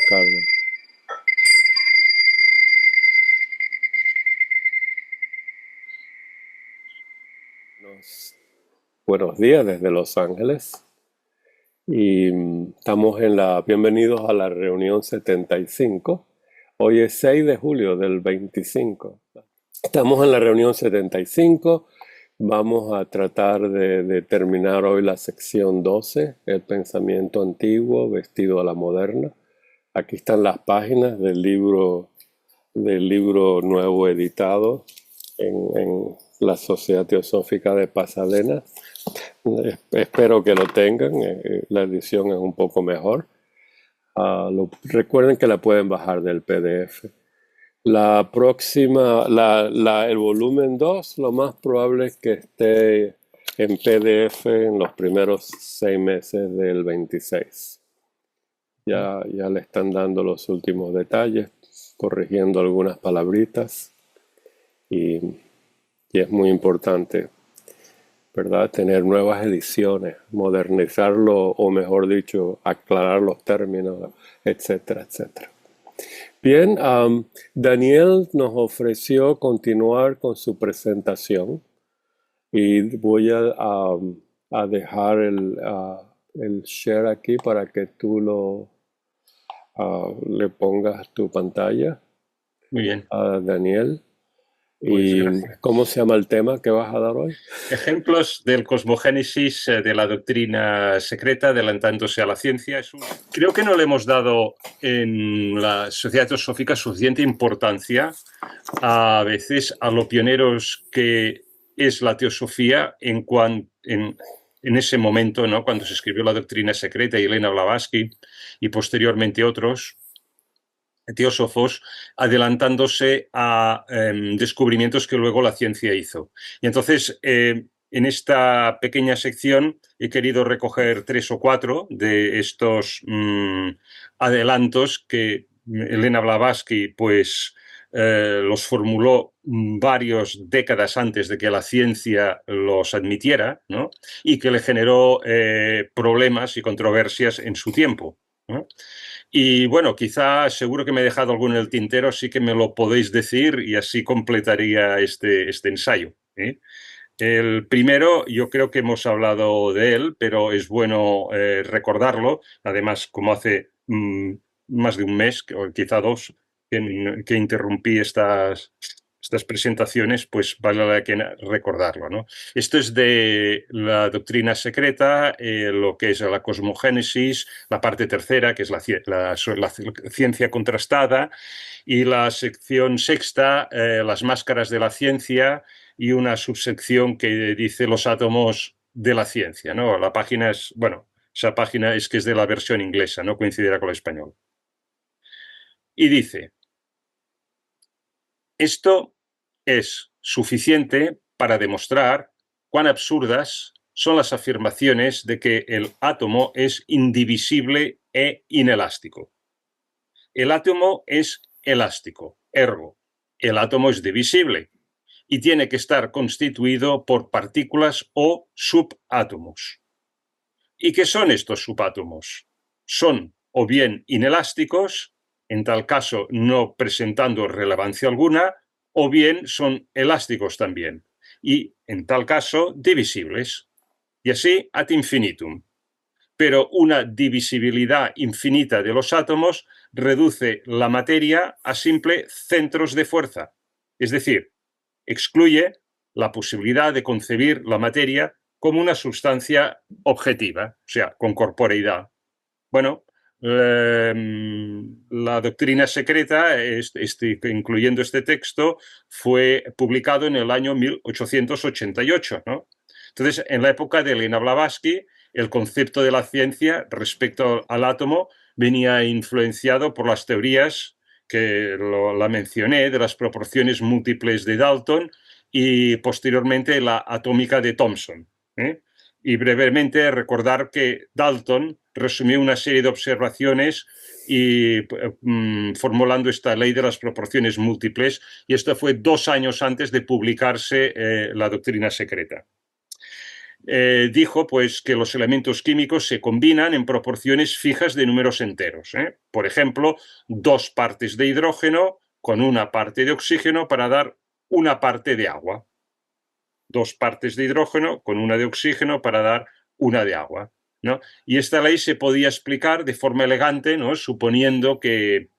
Carlos. Buenos días desde Los Ángeles y estamos bienvenidos a la reunión 75. Hoy es 6 de julio del 25. Estamos en la reunión 75. Vamos a tratar de terminar hoy la sección 12, el pensamiento antiguo vestido a la moderna. Aquí están las páginas del libro nuevo editado en la Sociedad Teosófica de Pasadena. Espero que lo tengan. La edición es un poco mejor. Recuerden que la pueden bajar del PDF. La próxima, el volumen 2, lo más probable es que esté en PDF en los primeros 6 meses del 26. Ya le están dando los últimos detalles, corrigiendo algunas palabritas y es muy importante, ¿verdad? Tener nuevas ediciones, modernizarlo o mejor dicho, aclarar los términos, etcétera, etcétera. Bien, Daniel nos ofreció continuar con su presentación y voy a dejar el share aquí para que tú le pongas tu pantalla. Muy bien. A Daniel. Pues ¿Y gracias. cómo se llama el tema que vas a dar hoy? Ejemplos del cosmogénesis de la doctrina secreta adelantándose a la ciencia. Creo que no le hemos dado en la Sociedad Teosófica suficiente importancia a veces a lo pioneros que es la teosofía en ese momento, ¿no? Cuando se escribió la doctrina secreta y Elena Blavatsky y posteriormente otros teósofos, adelantándose a descubrimientos que luego la ciencia hizo. Y entonces, en esta pequeña sección he querido recoger 3 o 4 de estos adelantos que Elena Blavatsky pues los formuló varias décadas antes de que la ciencia los admitiera, ¿no? Y que le generó problemas y controversias en su tiempo, ¿no? Y bueno, quizá seguro que me he dejado alguno en el tintero, así que me lo podéis decir y así completaría este ensayo, ¿eh? El primero, yo creo que hemos hablado de él, pero es bueno recordarlo. Además, como hace más de un mes, o quizá 2, que interrumpí estas presentaciones, pues vale la pena recordarlo, ¿no? Esto es de la doctrina secreta, lo que es la cosmogénesis, la parte tercera, que es la ciencia contrastada, y la sección sexta, las máscaras de la ciencia, y una subsección que dice los átomos de la ciencia, ¿no? La página es, bueno, esa página es que es de la versión inglesa, no coincidirá con el español. Y dice: esto es suficiente para demostrar cuán absurdas son las afirmaciones de que el átomo es indivisible e inelástico. El átomo es elástico, ergo, el átomo es divisible y tiene que estar constituido por partículas o subátomos. ¿Y qué son estos subátomos? Son o bien inelásticos, en tal caso no presentando relevancia alguna, o bien son elásticos también, y en tal caso divisibles. Y así ad infinitum. Pero una divisibilidad infinita de los átomos reduce la materia a simples centros de fuerza, es decir, excluye la posibilidad de concebir la materia como una sustancia objetiva, o sea, con corporeidad. Bueno, la doctrina secreta, incluyendo este texto, fue publicado en el año 1888, ¿no? Entonces, en la época de Elena Blavatsky, el concepto de la ciencia respecto al átomo venía influenciado por las teorías que la mencioné, de las proporciones múltiples de Dalton y posteriormente la atómica de Thomson, ¿eh? Y brevemente recordar que Dalton resumió una serie de observaciones y formulando esta ley de las proporciones múltiples, y esto fue 2 años antes de publicarse la doctrina secreta. dijo pues, que los elementos químicos se combinan en proporciones fijas de números enteros. Por ejemplo, 2 partes de hidrógeno con 1 parte de oxígeno para dar 1 parte de agua. 2 partes de hidrógeno con 1 de oxígeno para dar 1 de agua, ¿no? Y esta ley se podía explicar de forma elegante, ¿no? Suponiendo que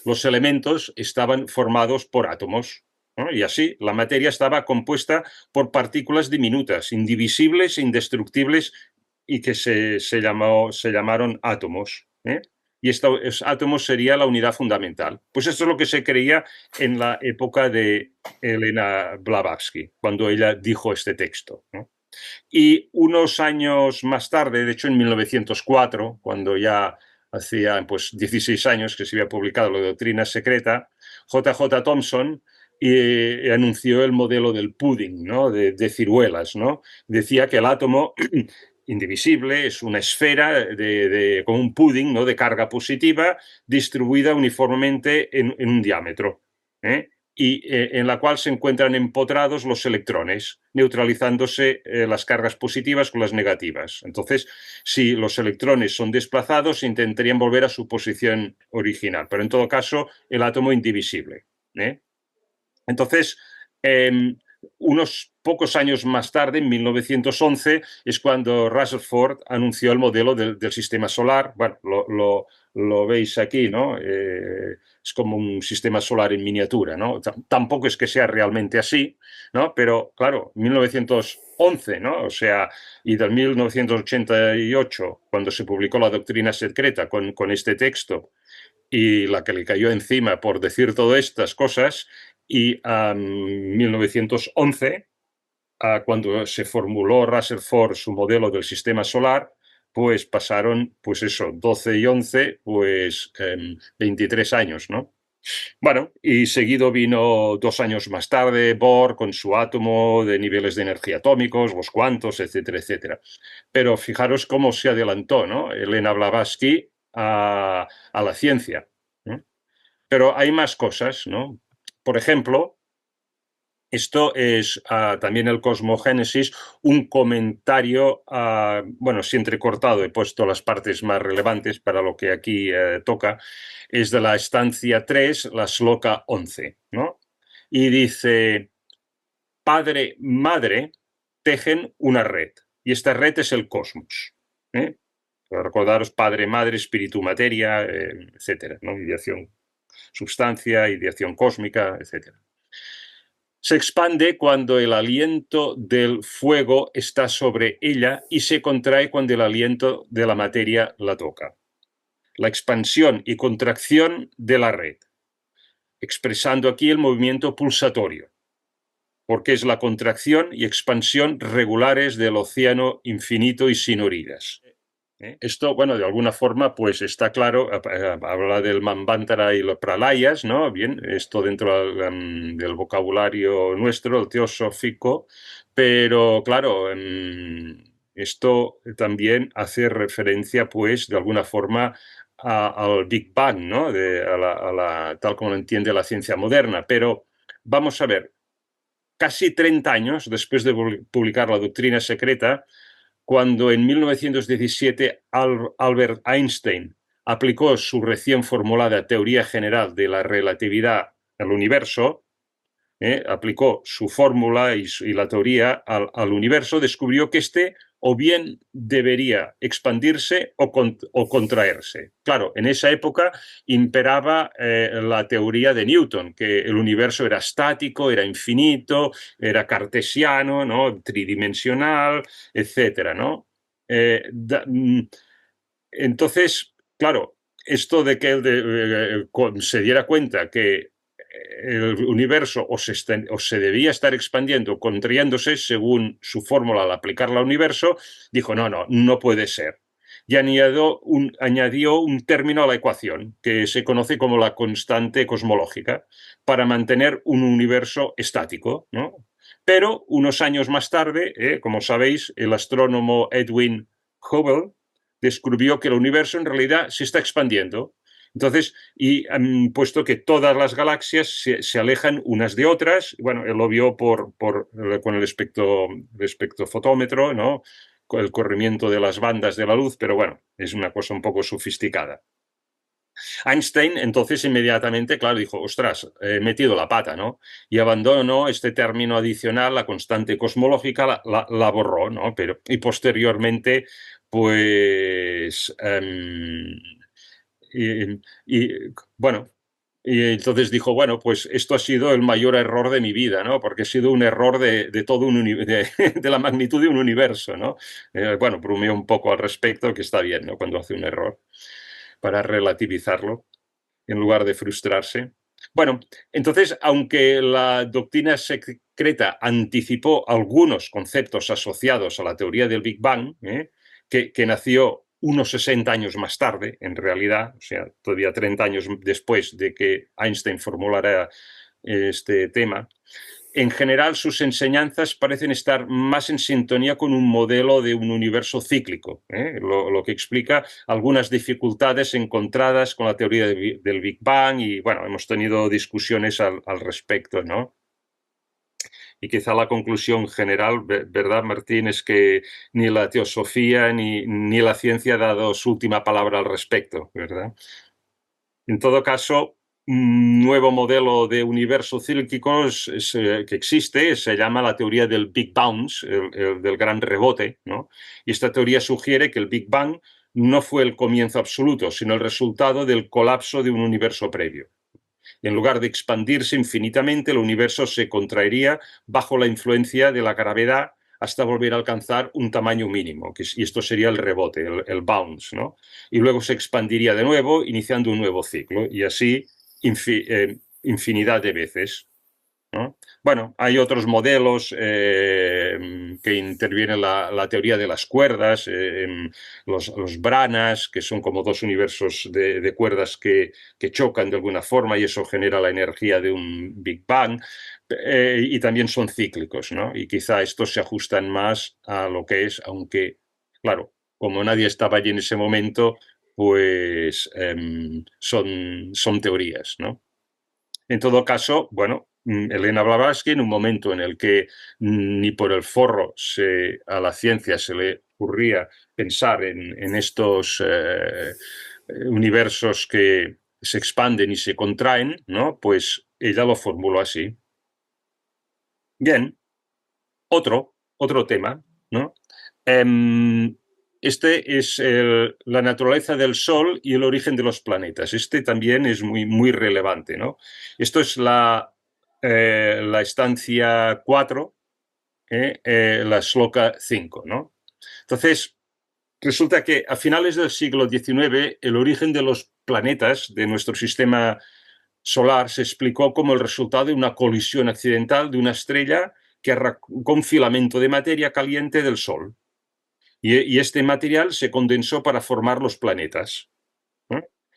los elementos estaban formados por átomos, ¿no? Y así la materia estaba compuesta por partículas diminutas, indivisibles e indestructibles, y que se llamaron átomos. Y estos átomos sería la unidad fundamental. Pues esto es lo que se creía en la época de Elena Blavatsky, cuando ella dijo este texto, ¿no? Y unos años más tarde, de hecho en 1904, cuando ya hacía pues 16 años que se había publicado la doctrina secreta, J.J. Thomson anunció el modelo del pudding, ¿no? de ciruelas, ¿no? Decía que el átomo indivisible es una esfera como un pudding, ¿no? De carga positiva distribuida uniformemente en un diámetro, y en la cual se encuentran empotrados los electrones, neutralizándose las cargas positivas con las negativas. Entonces, si los electrones son desplazados, intentarían volver a su posición original, pero en todo caso, el átomo indivisible. Entonces, unos pocos años más tarde, en 1911, es cuando Rutherford anunció el modelo del sistema solar. Bueno, lo veis aquí, ¿no? Es como un sistema solar en miniatura, ¿no? Tampoco es que sea realmente así, ¿no? Pero, claro, 1911, ¿no? O sea, y del 1988, cuando se publicó la doctrina secreta con este texto, y la que le cayó encima por decir todas estas cosas, y en 1911, cuando se formuló Rutherford su modelo del sistema solar, pues pasaron, pues eso, 12 y 11, pues 23 años, ¿no? Bueno, y seguido vino 2 años más tarde Bohr con su átomo de niveles de energía atómicos, los cuantos, etcétera, etcétera. Pero fijaros cómo se adelantó, ¿no? Elena Blavatsky a la ciencia, ¿no? Pero hay más cosas, ¿no? Por ejemplo, esto es también el Cosmogénesis, un comentario, bueno, sí entrecortado, he puesto las partes más relevantes para lo que aquí toca, es de la estancia 3, la Shloka 11, ¿no? Y dice, padre, madre, tejen una red, y esta red es el cosmos. Recordaros padre, madre, espíritu, materia, etcétera, ¿no? Ideación sustancia, ideación cósmica, etcétera. Se expande cuando el aliento del fuego está sobre ella y se contrae cuando el aliento de la materia la toca. La expansión y contracción de la red, expresando aquí el movimiento pulsatorio, porque es la contracción y expansión regulares del océano infinito y sin orillas. Esto, bueno, de alguna forma, pues está claro, habla del Manvantara y los Pralayas, ¿no? Bien, esto dentro del vocabulario nuestro, el teosófico, pero claro, esto también hace referencia, pues, de alguna forma al Big Bang, ¿no? Tal como lo entiende la ciencia moderna. Pero vamos a ver, casi 30 años después de publicar la doctrina secreta, cuando en 1917 Albert Einstein aplicó su recién formulada teoría general de la relatividad al universo, aplicó su fórmula y la teoría al universo, descubrió que este o bien debería expandirse o contraerse. Claro, en esa época imperaba la teoría de Newton, que el universo era estático, era infinito, era cartesiano, ¿no? Tridimensional, etcétera, ¿no? Entonces, claro, esto de que él se diera cuenta que el universo o se debía estar expandiendo o contrayéndose según su fórmula al aplicarla al universo, dijo, no puede ser. Y añadió un término a la ecuación que se conoce como la constante cosmológica para mantener un universo estático, ¿no? Pero unos años más tarde, como sabéis, el astrónomo Edwin Hubble descubrió que el universo en realidad se está expandiendo Entonces, y han puesto que todas las galaxias se alejan unas de otras. Bueno, él lo vio con el espectrofotómetro, ¿no? Con el corrimiento de las bandas de la luz, pero bueno, es una cosa un poco sofisticada. Einstein entonces inmediatamente, claro, dijo, ostras, he metido la pata, ¿no? Y abandonó este término adicional, la constante cosmológica, la borró, ¿no? Y posteriormente, pues, y, bueno, y entonces dijo, bueno, pues esto ha sido el mayor error de mi vida, ¿no? Porque ha sido un error de todo de la magnitud de un universo, ¿no? Bueno, bromeó un poco al respecto, que está bien, ¿no? Cuando hace un error, para relativizarlo en lugar de frustrarse. Bueno, entonces, aunque la doctrina secreta anticipó algunos conceptos asociados a la teoría del Big Bang, que nació unos 60 años más tarde, en realidad, o sea, todavía 30 años después de que Einstein formulara este tema, en general sus enseñanzas parecen estar más en sintonía con un modelo de un universo cíclico, lo que explica algunas dificultades encontradas con la teoría del Big Bang y, bueno, hemos tenido discusiones al respecto, ¿no? Y quizá la conclusión general, ¿verdad, Martín?, es que ni la teosofía ni la ciencia ha dado su última palabra al respecto, ¿verdad? En todo caso, un nuevo modelo de universo cíclico que existe, se llama la teoría del Big Bounce, del gran rebote, ¿no? Y esta teoría sugiere que el Big Bang no fue el comienzo absoluto, sino el resultado del colapso de un universo previo. Y en lugar de expandirse infinitamente, el universo se contraería bajo la influencia de la gravedad hasta volver a alcanzar un tamaño mínimo, y esto sería el rebote, el bounce, ¿no? Y luego se expandiría de nuevo, iniciando un nuevo ciclo, y así infinidad de veces, ¿no? Bueno, hay otros modelos que intervienen la teoría de las cuerdas, los branas, que son como dos universos de cuerdas que chocan de alguna forma y eso genera la energía de un Big Bang, y también son cíclicos, ¿no? Y quizá estos se ajustan más a lo que es, aunque, claro, como nadie estaba allí en ese momento, pues son teorías, ¿no? En todo caso, bueno, Elena Blavatsky, en un momento en el que ni por el forro a la ciencia se le ocurría pensar en estos universos que se expanden y se contraen, ¿no? Pues ella lo formuló así. Bien, otro tema, ¿no? Este es la naturaleza del Sol y el origen de los planetas. Este también es muy, muy relevante, ¿no? Esto es la estancia 4, la Shloka 5, ¿no? Entonces, resulta que a finales del siglo XIX el origen de los planetas de nuestro sistema solar se explicó como el resultado de una colisión accidental de una estrella que arrancó un filamento de materia caliente del Sol. Y este material se condensó para formar los planetas.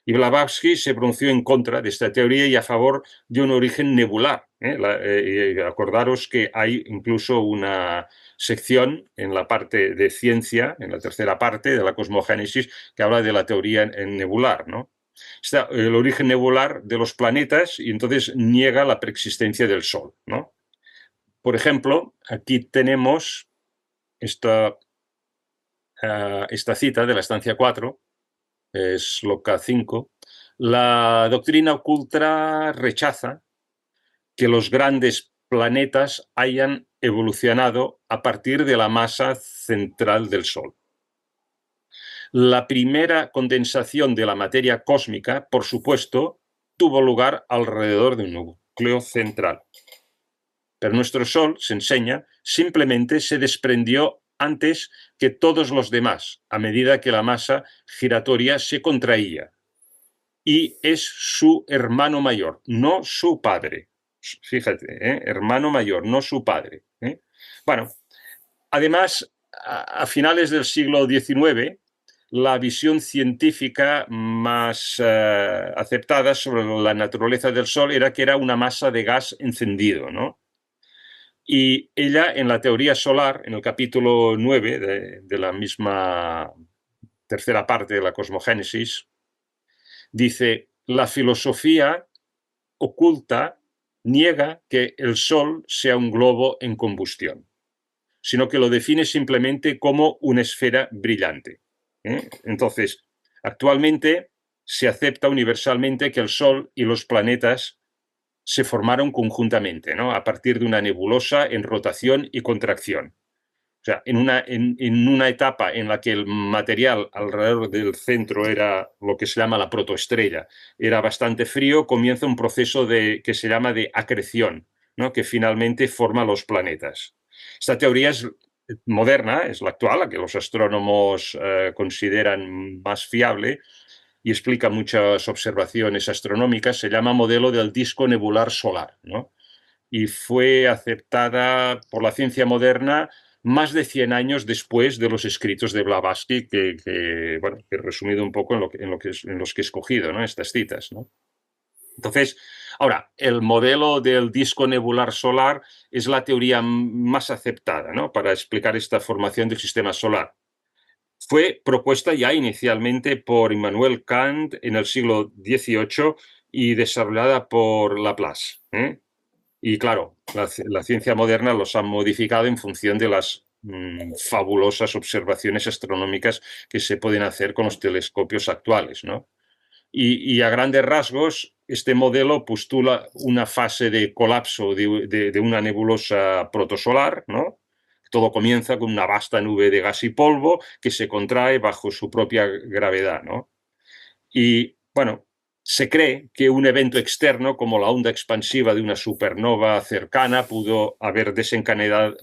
Y Blavatsky se pronunció en contra de esta teoría y a favor de un origen nebular. Acordaros que hay incluso una sección en la parte de ciencia, en la tercera parte de la cosmogénesis, que habla de la teoría nebular, ¿no? Está el origen nebular de los planetas y entonces niega la preexistencia del Sol, ¿no? Por ejemplo, aquí tenemos esta cita de la estancia 4, Shloka 5. La doctrina oculta rechaza que los grandes planetas hayan evolucionado a partir de la masa central del Sol. La primera condensación de la materia cósmica, por supuesto, tuvo lugar alrededor de un núcleo central. Pero nuestro Sol, se enseña, simplemente se desprendió antes que todos los demás, a medida que la masa giratoria se contraía. Y es su hermano mayor, no su padre. Fíjate, hermano mayor, no su padre. Bueno, además, a finales del siglo XIX, la visión científica más aceptada sobre la naturaleza del Sol era que era una masa de gas encendido, ¿no? Y ella, en la teoría solar, en el capítulo 9 de la misma tercera parte de la cosmogénesis, Dice, la filosofía oculta niega que el Sol sea un globo en combustión, sino que lo define simplemente como una esfera brillante. Entonces, actualmente se acepta universalmente que el Sol y los planetas se formaron conjuntamente, ¿no? A partir de una nebulosa en rotación y contracción. O sea, en una etapa en la que el material alrededor del centro era lo que se llama la protoestrella, era bastante frío, comienza un proceso que se llama de acreción, ¿no? Que finalmente forma los planetas. Esta teoría es moderna, es la actual, la que los astrónomos consideran más fiable y explica muchas observaciones astronómicas. Se llama modelo del disco nebular solar, ¿no? Y fue aceptada por la ciencia moderna más de 100 años después de los escritos de Blavatsky, bueno, que he resumido un poco en los que he escogido, ¿no? Estas citas, ¿no? Entonces, ahora, el modelo del disco nebular solar es la teoría más aceptada, ¿no? Para explicar esta formación del sistema solar. Fue propuesta ya inicialmente por Immanuel Kant en el siglo XVIII y desarrollada por Laplace, ¿eh? Y claro, la ciencia moderna los ha modificado en función de las fabulosas observaciones astronómicas que se pueden hacer con los telescopios actuales, ¿no? Y a grandes rasgos, este modelo postula una fase de colapso de una nebulosa protosolar, ¿no? Todo comienza con una vasta nube de gas y polvo que se contrae bajo su propia gravedad, ¿no? Y, bueno, se cree que un evento externo, como la onda expansiva de una supernova cercana, pudo haber desencadenado,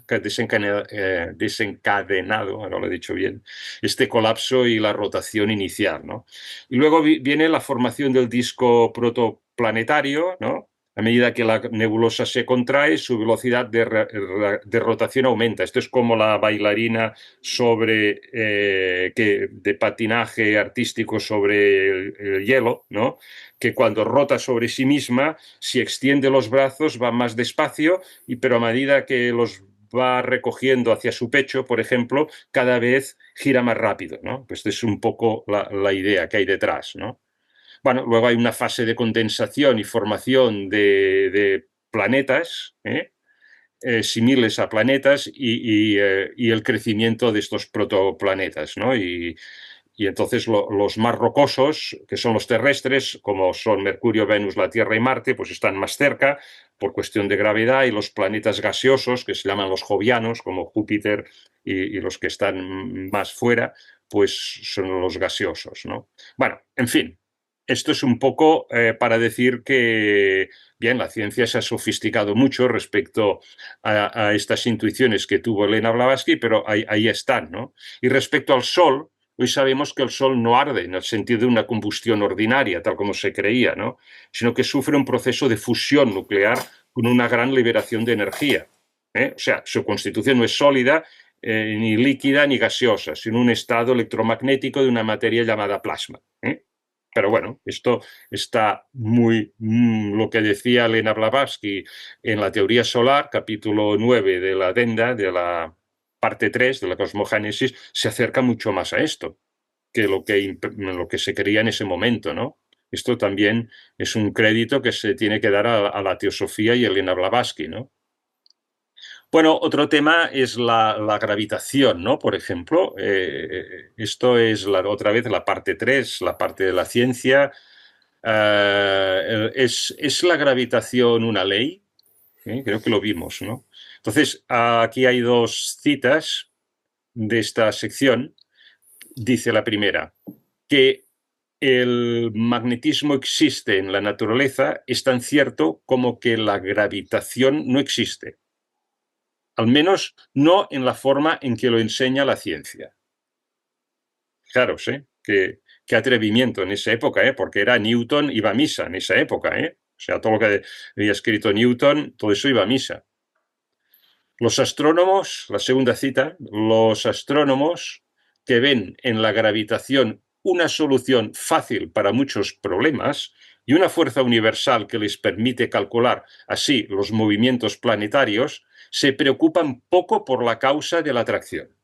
ahora lo he dicho bien, este colapso y la rotación inicial, ¿no? Y luego viene la formación del disco protoplanetario, ¿no? A medida que la nebulosa se contrae, su velocidad de rotación aumenta. Esto es como la bailarina de patinaje artístico sobre el hielo, ¿no? Que cuando rota sobre sí misma, si extiende los brazos va más despacio, pero a medida que los va recogiendo hacia su pecho, por ejemplo, cada vez gira más rápido, ¿no? Pues esta es un poco la idea que hay detrás, ¿no? Bueno, luego hay una fase de condensación y formación de planetas, similares a planetas y el crecimiento de estos protoplanetas, ¿no? Y entonces los más rocosos, que son los terrestres, como son Mercurio, Venus, la Tierra y Marte, pues están más cerca por cuestión de gravedad, y los planetas gaseosos, que se llaman los jovianos, como Júpiter, y los que están más fuera, pues son los gaseosos, ¿no? Bueno, en fin, esto es un poco para decir que, bien, la ciencia se ha sofisticado mucho respecto a estas intuiciones que tuvo Elena Blavatsky, pero ahí están, ¿no? Y respecto al Sol, hoy sabemos que el Sol no arde en el sentido de una combustión ordinaria, tal como se creía, ¿no? Sino que sufre un proceso de fusión nuclear con una gran liberación de energía, ¿eh? O sea, su constitución no es sólida, ni líquida ni gaseosa, sino un estado electromagnético de una materia llamada plasma, ¿eh? Pero bueno, esto está muy lo que decía Elena Blavatsky en la teoría solar, capítulo 9 de la adenda, de la parte 3 de la cosmogénesis, se acerca mucho más a esto que lo que se creía en ese momento, ¿no? Esto también es un crédito que se tiene que dar a la teosofía y a Elena Blavatsky, ¿no? Bueno, otro tema es la gravitación, ¿no? Por ejemplo, esto es otra vez la parte 3, la parte de la ciencia. ¿Es la gravitación una ley? Creo que lo vimos, ¿no? Entonces, aquí hay dos citas de esta sección. Dice la primera, que el magnetismo existe en la naturaleza es tan cierto como que la gravitación no existe. Al menos no en la forma en que lo enseña la ciencia. Fijaros, qué atrevimiento en esa época, porque era Newton, iba a misa en esa época, O sea, todo lo que había escrito Newton, todo eso iba a misa. Los astrónomos, la segunda cita, los astrónomos que ven en la gravitación una solución fácil para muchos problemas y una fuerza universal que les permite calcular así los movimientos planetarios, se preocupan poco por la causa de la atracción.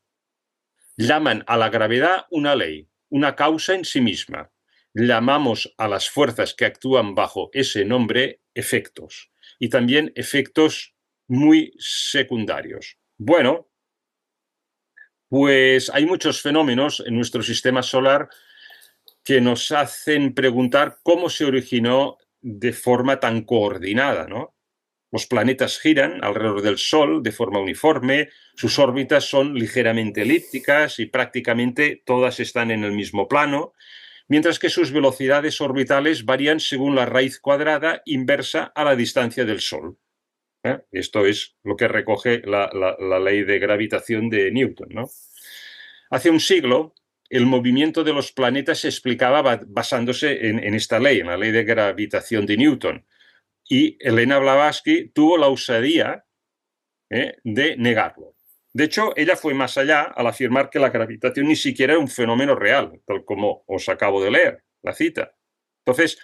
Llaman a la gravedad una ley, una causa en sí misma. llamamos a las fuerzas que actúan bajo ese nombre efectos, y también efectos muy secundarios. Bueno, pues hay muchos fenómenos en nuestro sistema solar que nos hacen preguntar cómo se originó de forma tan coordinada, ¿no? Los planetas giran alrededor del Sol de forma uniforme, sus órbitas son ligeramente elípticas y prácticamente todas están en el mismo plano, mientras que sus velocidades orbitales varían según la raíz cuadrada inversa a la distancia del Sol. Esto es lo que recoge la ley de gravitación de Newton, ¿no? Hace un siglo, el movimiento de los planetas se explicaba basándose en esta ley, en la ley de gravitación de Newton. Y Elena Blavatsky tuvo la osadía de negarlo. De hecho, ella fue más allá al afirmar que la gravitación ni siquiera era un fenómeno real, tal como os acabo de leer la cita. Entonces,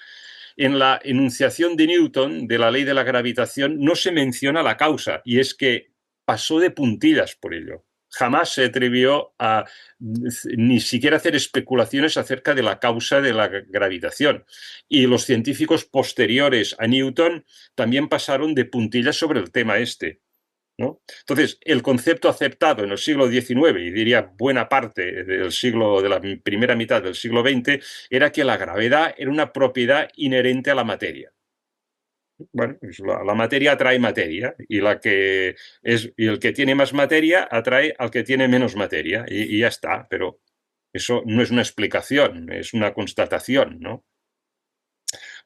en la enunciación de Newton de la ley de la gravitación no se menciona la causa, y es que pasó de puntillas por ello. Jamás se atrevió a ni siquiera hacer especulaciones acerca de la causa de la gravitación. Y los científicos posteriores a Newton también pasaron de puntillas sobre el tema este, ¿no? Entonces, el concepto aceptado en el siglo XIX, y diría buena parte de la primera mitad del siglo XX, era que la gravedad era una propiedad inherente a la materia. Bueno, pues la materia atrae materia, y el que tiene más materia atrae al que tiene menos materia, y ya está. Pero eso no es una explicación, es una constatación, ¿no?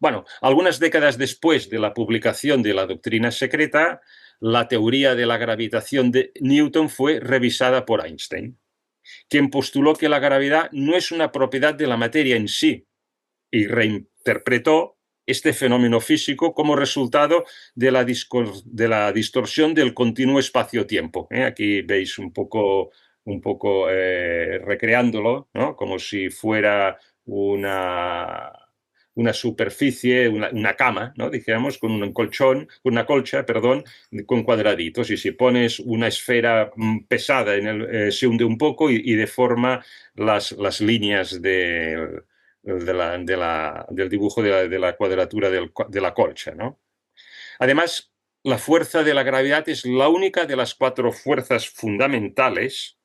Bueno, algunas décadas después de la publicación de la doctrina secreta, la teoría de la gravitación de Newton fue revisada por Einstein, quien postuló que la gravedad no es una propiedad de la materia en sí, y reinterpretó este fenómeno físico como resultado de la distorsión del continuo espacio-tiempo. Aquí veis un poco recreándolo, ¿no? Como si fuera una superficie, una cama, ¿no? Dijéramos, con un colchón, una colcha, perdón, con cuadraditos. Y si pones una esfera pesada se hunde un poco y deforma las líneas del dibujo de la cuadratura de la colcha, ¿no? Además, la fuerza de la gravedad es la única de las 4 fuerzas fundamentales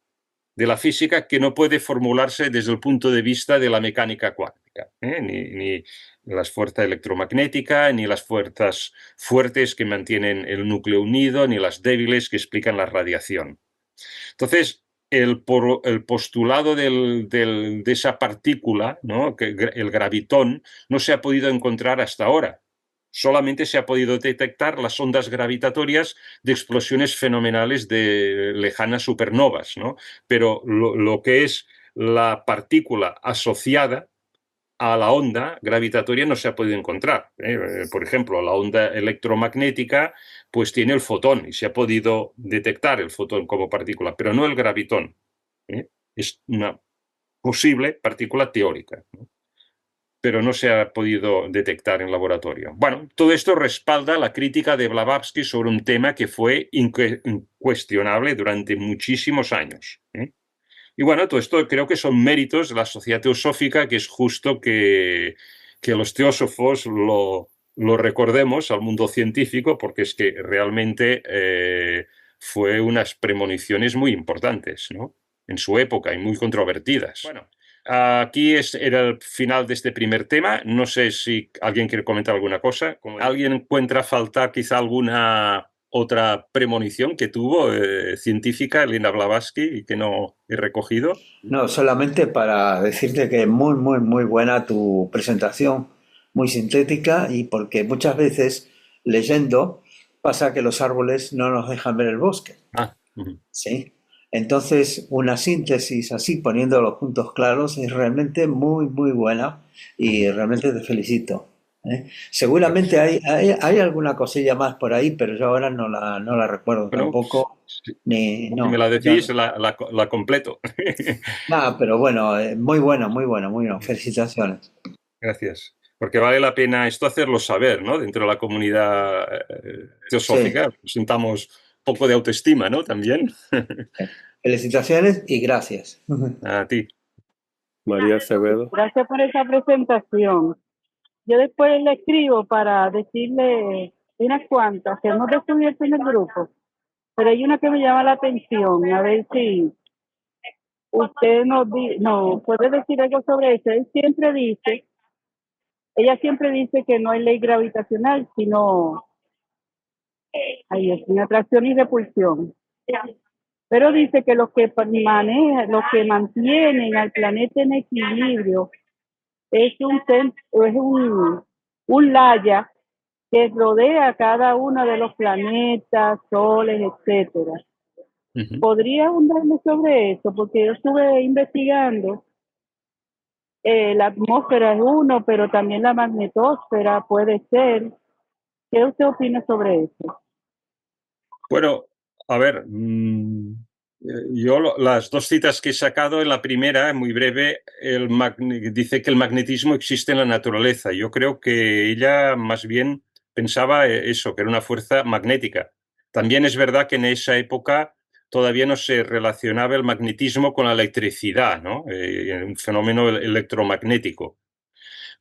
de la física que no puede formularse desde el punto de vista de la mecánica cuántica, ni las fuerzas electromagnéticas, ni las fuerzas fuertes que mantienen el núcleo unido, ni las débiles que explican la radiación. Entonces, el postulado de esa partícula, ¿no? Que el gravitón, no se ha podido encontrar hasta ahora. Solamente se ha podido detectar las ondas gravitatorias de explosiones fenomenales de lejanas supernovas, ¿no? Pero lo que es la partícula asociada a la onda gravitatoria no se ha podido encontrar. Por ejemplo, la onda electromagnética pues tiene el fotón y se ha podido detectar el fotón como partícula, pero no el gravitón. Es una posible partícula teórica, ¿no? Pero no se ha podido detectar en laboratorio. Bueno, todo esto respalda la crítica de Blavatsky sobre un tema que fue incuestionable durante muchísimos años. Y bueno, todo esto creo que son méritos de la sociedad teosófica, que es justo que los teósofos lo recordemos al mundo científico, porque es que realmente fue unas premoniciones muy importantes, ¿no? En su época y muy controvertidas. Bueno, aquí era el final de este primer tema. No sé si alguien quiere comentar alguna cosa. ¿Alguien encuentra faltar quizá alguna otra premonición que tuvo científica Elena Blavatsky y que no he recogido? No, solamente para decirte que es muy, muy, muy buena tu presentación, muy sintética y porque muchas veces leyendo pasa que los árboles no nos dejan ver el bosque, ¿sí? Entonces, una síntesis así, poniendo los puntos claros, es realmente muy, muy buena y realmente te felicito, ¿eh? Seguramente hay alguna cosilla más por ahí, pero yo ahora no la recuerdo Bueno, tampoco, si me no, la yo decís, no. la completo. Nada, pero bueno, muy bueno, muy bueno, muy bueno. Felicitaciones. Gracias. Porque vale la pena esto hacerlo saber, ¿no? Dentro de la comunidad Sí, teosófica presentamos un poco de autoestima, ¿no? También. felicitaciones y gracias. A ti. María Acevedo. Gracias por esa presentación. Yo después le escribo para decirle unas cuantas que hemos descubierto en el grupo, pero hay una que me llama la atención, a ver si usted nos puede decir algo sobre eso. Ella siempre dice que no hay ley gravitacional, sino atracción y repulsión. Pero dice que los que mantienen al planeta en equilibrio es un laya que rodea cada uno de los planetas, soles, etcétera. ¿Podría abundarme sobre eso? Porque yo estuve investigando. La atmósfera es uno, pero también la magnetosfera puede ser. ¿Qué usted opina sobre eso? Bueno, a ver, yo las dos citas que he sacado, en la primera, muy breve, dice que el magnetismo existe en la naturaleza. Yo creo que ella más bien pensaba eso, que era una fuerza magnética. También es verdad que en esa época todavía no se relacionaba el magnetismo con la electricidad, ¿no? Un fenómeno electromagnético.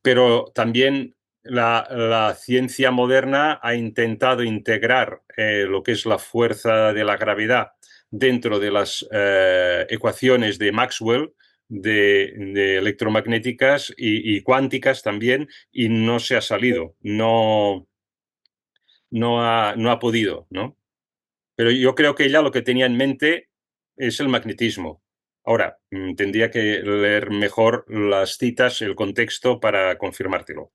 Pero también la ciencia moderna ha intentado integrar lo que es la fuerza de la gravedad dentro de las ecuaciones de Maxwell, de electromagnéticas y cuánticas también, y no se ha salido, no ha podido, ¿no? Pero yo creo que ella lo que tenía en mente es el magnetismo. Ahora, tendría que leer mejor las citas, el contexto para confirmártelo.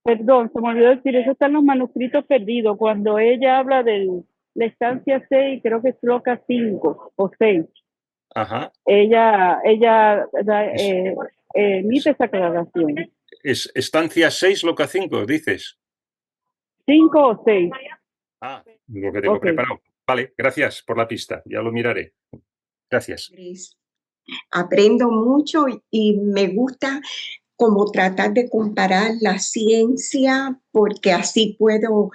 Perdón, se me olvidó decir, eso está en los manuscritos perdidos, cuando ella habla de la estancia 6, creo que es loca 5 o 6. Ajá. Ella emite esa aclaración. ¿Es estancia 6, loca 5, dices? 5 o 6. Ah, lo que tengo preparado. Vale, gracias por la pista, ya lo miraré. Gracias. Aprendo mucho y me gusta como tratar de comparar la ciencia, porque así puedo,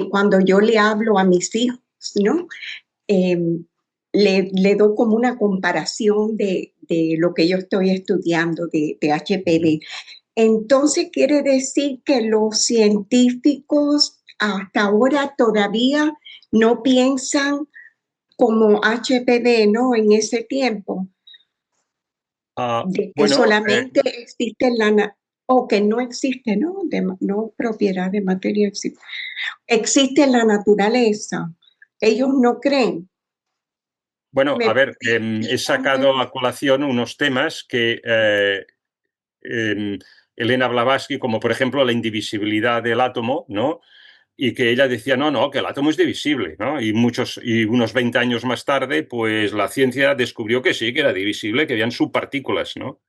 cuando yo le hablo a mis hijos, ¿no? Le doy como una comparación de lo que yo estoy estudiando de HPV. Entonces quiere decir que los científicos hasta ahora todavía no piensan como HPV, ¿no? En ese tiempo. De que bueno, solamente existe que no existe, ¿no? No propiedad de materia existe. Existe en la naturaleza. Ellos no creen. Bueno, a ver, he sacado a colación unos temas que Elena Blavatsky, como por ejemplo la indivisibilidad del átomo, ¿no? Y que ella decía, no, que el átomo es divisible, ¿no? Y unos 20 años más tarde, pues la ciencia descubrió que sí, que era divisible, que habían subpartículas, ¿no?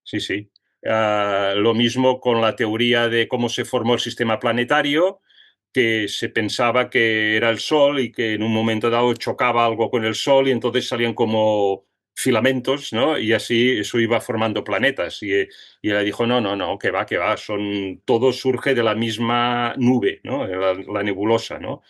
Sí. Lo mismo con la teoría de cómo se formó el sistema planetario, que se pensaba que era el Sol y que en un momento dado chocaba algo con el Sol y entonces salían como filamentos, ¿no? Y así eso iba formando planetas. Y ella dijo, no, que va, todo surge de la misma nube, ¿no? La nebulosa, ¿no?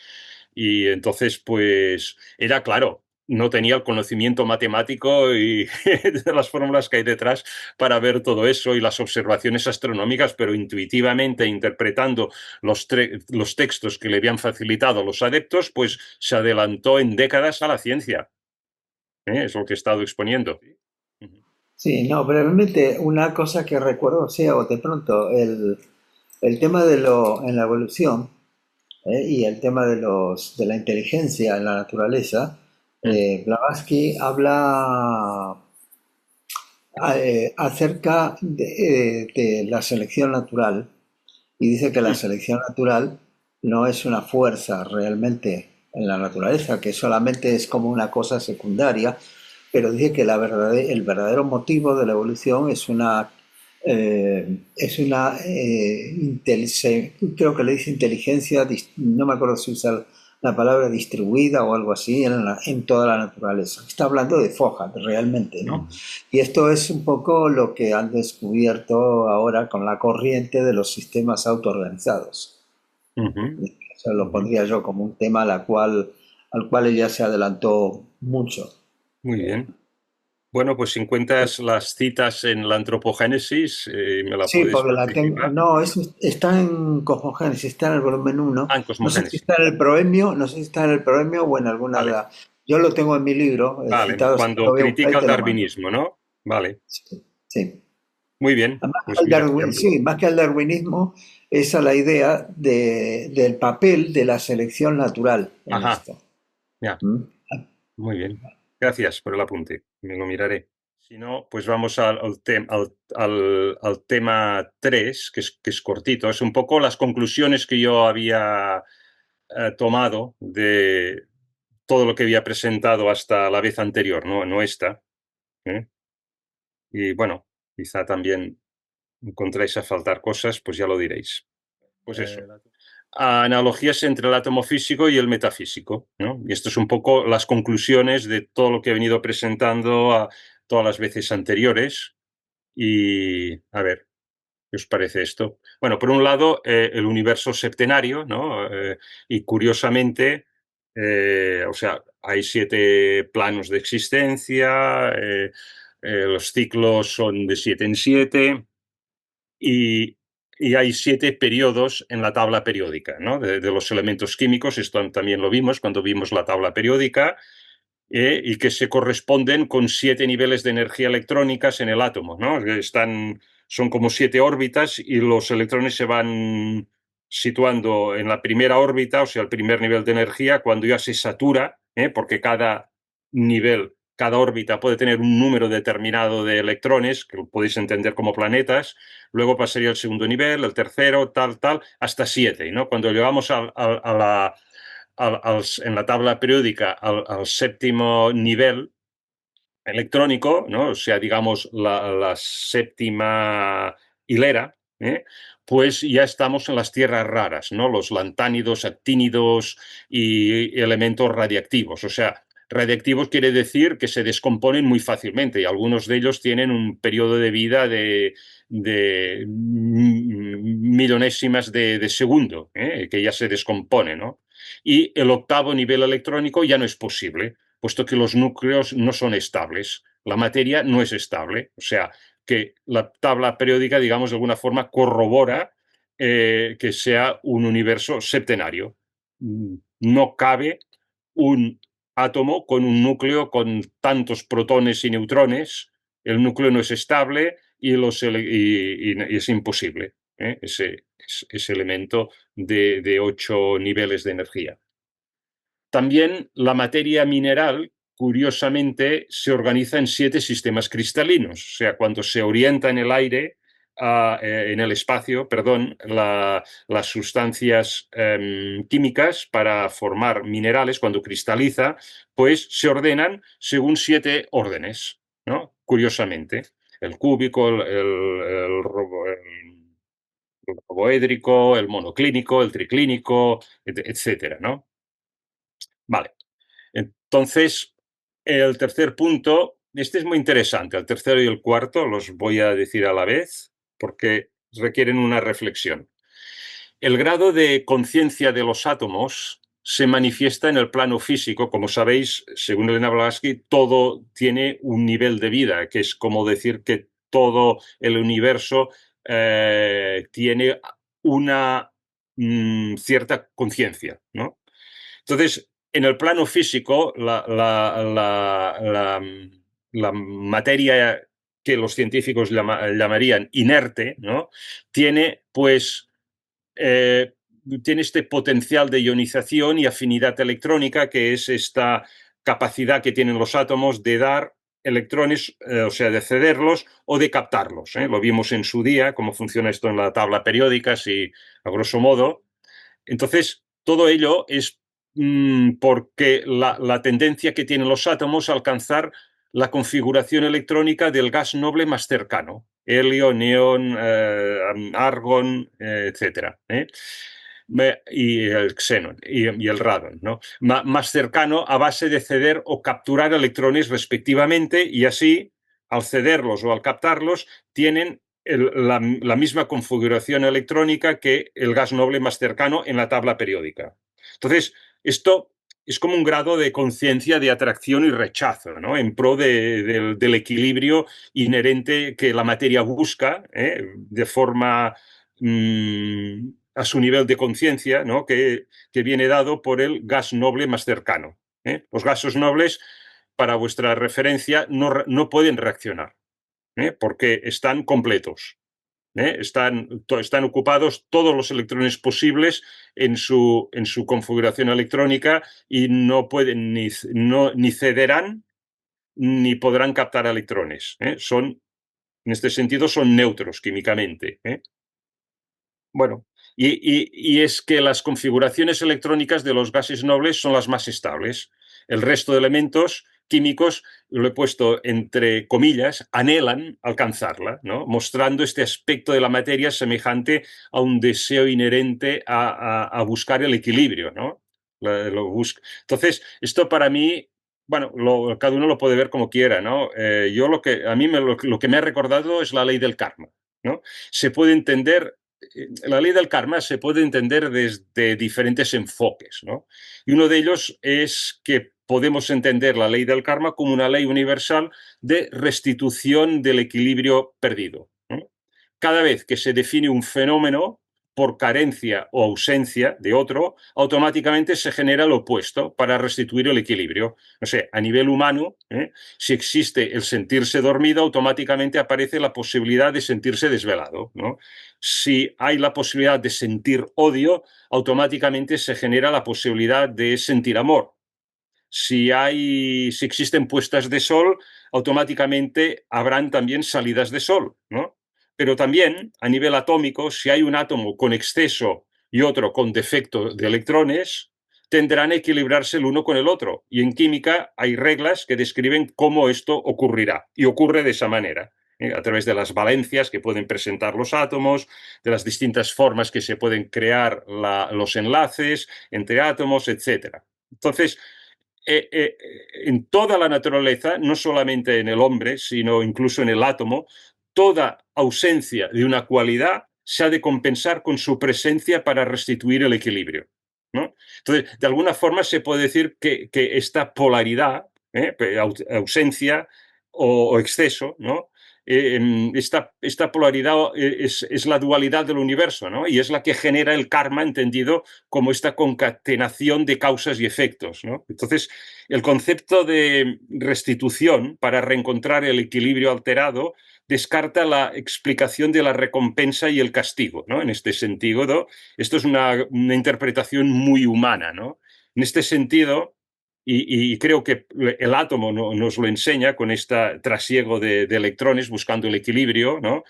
Y entonces, pues, era claro, no tenía el conocimiento matemático y de las fórmulas que hay detrás para ver todo eso y las observaciones astronómicas, pero intuitivamente interpretando los textos que le habían facilitado los adeptos, pues se adelantó en décadas a la ciencia. Es lo que he estado exponiendo. Sí, no, brevemente, una cosa que recuerdo, o sea, o de pronto, el tema en la evolución y el tema de la inteligencia en la naturaleza, Blavatsky habla acerca de la selección natural y dice que la selección natural no es una fuerza realmente en la naturaleza, que solamente es como una cosa secundaria, pero dice que el verdadero motivo de la evolución es creo que le dice inteligencia, no me acuerdo si usa la palabra distribuida o algo así en toda la naturaleza. Está hablando de Foja, realmente, ¿no? Y esto es un poco lo que han descubierto ahora con la corriente de los sistemas autoorganizados. Eso lo pondría yo como un tema al cual ella se adelantó mucho. Muy bien. Bueno, pues si encuentras las citas en la antropogénesis, me la Sí, puedes porque la tengo. participar. No, está en Cosmogénesis, está en el volumen uno. Ah, en No sé si cosmogénesis. está en el Proemio, no sé si está en el Proemio o en alguna de Vale, las. Yo lo tengo en mi libro, vale. citado, si no lo Cuando voy a buscar critica y el te lo mando. darwinismo, ¿no? Vale, Sí, sí. muy bien. Más que Pues mira, ya me sí, más que al darwinismo, esa es la idea del papel de la selección natural en Ajá, esto. ya, ¿Mm? muy bien. Gracias por el apunte. Me lo miraré. Si no, pues vamos al tema 3, que es cortito. Es un poco las conclusiones que yo había tomado de todo lo que había presentado hasta la vez anterior, no esta. ¿Eh? Y bueno, quizá también encontráis a faltar cosas, pues ya lo diréis. Pues eso. Analogías entre el átomo físico y el metafísico, ¿no? Y esto es un poco las conclusiones de todo lo que he venido presentando a todas las veces anteriores. Y a ver, ¿qué os parece esto? Bueno, por un lado, el universo septenario, ¿no? Y curiosamente, o sea, hay 7 planos de existencia, los ciclos son de 7 en 7 y, y hay 7 periodos en la tabla periódica, ¿no? De los elementos químicos, esto también lo vimos cuando vimos la tabla periódica, y que se corresponden con 7 niveles de energía electrónicas en el átomo, ¿no? Son como 7 órbitas y los electrones se van situando en la primera órbita, o sea, el primer nivel de energía, cuando ya se satura, porque cada nivel, cada órbita puede tener un número determinado de electrones, que lo podéis entender como planetas, luego pasaría al segundo nivel, el tercero, tal, hasta 7, ¿no? Cuando llegamos en la tabla periódica al séptimo nivel electrónico, ¿no? O sea, digamos, la séptima hilera, pues ya estamos en las tierras raras, ¿no? Los lantánidos, actínidos y elementos radiactivos. O sea, radiactivos quiere decir que se descomponen muy fácilmente y algunos de ellos tienen un periodo de vida de millonésimas de segundo, que ya se descompone, ¿no? Y el octavo nivel electrónico ya no es posible, puesto que los núcleos no son estables, la materia no es estable, o sea, que la tabla periódica, digamos, de alguna forma corrobora que sea un universo septenario. No cabe un átomo con un núcleo con tantos protones y neutrones, el núcleo no es estable y es imposible, ese elemento de 8 niveles de energía. También la materia mineral, curiosamente, se organiza en 7 sistemas cristalinos. O sea, cuando se orienta en el aire, en el espacio, perdón, las sustancias químicas para formar minerales, cuando cristaliza, pues se ordenan según 7 órdenes, ¿no? Curiosamente. El cúbico, el roboédrico, el monoclínico, el triclínico, etcétera, ¿no? Vale. Entonces, el tercer punto, este es muy interesante, el tercero y el cuarto los voy a decir a la vez porque requieren una reflexión. El grado de conciencia de los átomos se manifiesta en el plano físico. Como sabéis, según Elena Blavatsky, todo tiene un nivel de vida, que es como decir que todo el universo tiene una cierta conciencia, ¿no? Entonces, en el plano físico, la materia que los científicos llamarían inerte, ¿no? Tiene, pues, eh, tiene este potencial de ionización y afinidad electrónica, que es esta capacidad que tienen los átomos de dar electrones, o sea, de cederlos o de captarlos. Lo vimos en su día, cómo funciona esto en la tabla periódica, si a grosso modo. Entonces, todo ello es porque la tendencia que tienen los átomos a alcanzar la configuración electrónica del gas noble más cercano, helio, neón, argón, etcétera, y el xenón y el radón, ¿no? Más cercano a base de ceder o capturar electrones respectivamente, y así, al cederlos o al captarlos, tienen la misma configuración electrónica que el gas noble más cercano en la tabla periódica. Entonces, esto es como un grado de conciencia de atracción y rechazo, ¿no? En pro del equilibrio inherente que la materia busca, de forma a su nivel de conciencia, ¿no? que viene dado por el gas noble más cercano. Los gases nobles, para vuestra referencia, no pueden reaccionar, porque están completos. Están ocupados todos los electrones posibles en su configuración electrónica y no pueden ni cederán ni podrán captar electrones. En este sentido, son neutros químicamente. Bueno, y es que las configuraciones electrónicas de los gases nobles son las más estables. El resto de elementos químicos, lo he puesto entre comillas, anhelan alcanzarla, ¿no? Mostrando este aspecto de la materia semejante a un deseo inherente a buscar el equilibrio, ¿no? Entonces, esto para mí, bueno, cada uno lo puede ver como quiera, ¿no? A mí lo que me ha recordado es la ley del karma, ¿no? Se puede entender la ley del karma se puede entender desde diferentes enfoques, ¿no? Y uno de ellos es que podemos entender la ley del karma como una ley universal de restitución del equilibrio perdido, ¿no? Cada vez que se define un fenómeno por carencia o ausencia de otro, automáticamente se genera lo opuesto para restituir el equilibrio. No sé, a nivel humano, si existe el sentirse dormido, automáticamente aparece la posibilidad de sentirse desvelado, ¿no? Si hay la posibilidad de sentir odio, automáticamente se genera la posibilidad de sentir amor. Si existen puestas de sol, automáticamente habrán también salidas de sol, ¿no? Pero también, a nivel atómico, si hay un átomo con exceso y otro con defecto de electrones, tendrán a equilibrarse el uno con el otro. Y en química hay reglas que describen cómo esto ocurrirá. Y ocurre de esa manera, a través de las valencias que pueden presentar los átomos, de las distintas formas que se pueden crear los enlaces entre átomos, etc. Entonces, en toda la naturaleza, no solamente en el hombre, sino incluso en el átomo, toda ausencia de una cualidad se ha de compensar con su presencia para restituir el equilibrio, ¿no? Entonces, de alguna forma se puede decir que esta polaridad, ausencia o exceso, ¿no? Esta polaridad es la dualidad del universo, ¿no? Y es la que genera el karma, entendido como esta concatenación de causas y efectos, ¿no? Entonces, el concepto de restitución para reencontrar el equilibrio alterado descarta la explicación de la recompensa y el castigo, ¿no? En este sentido, ¿no? Esto es una interpretación muy humana, ¿no? En este sentido, y creo que el átomo nos lo enseña con este trasiego de electrones buscando el equilibrio, ¿no?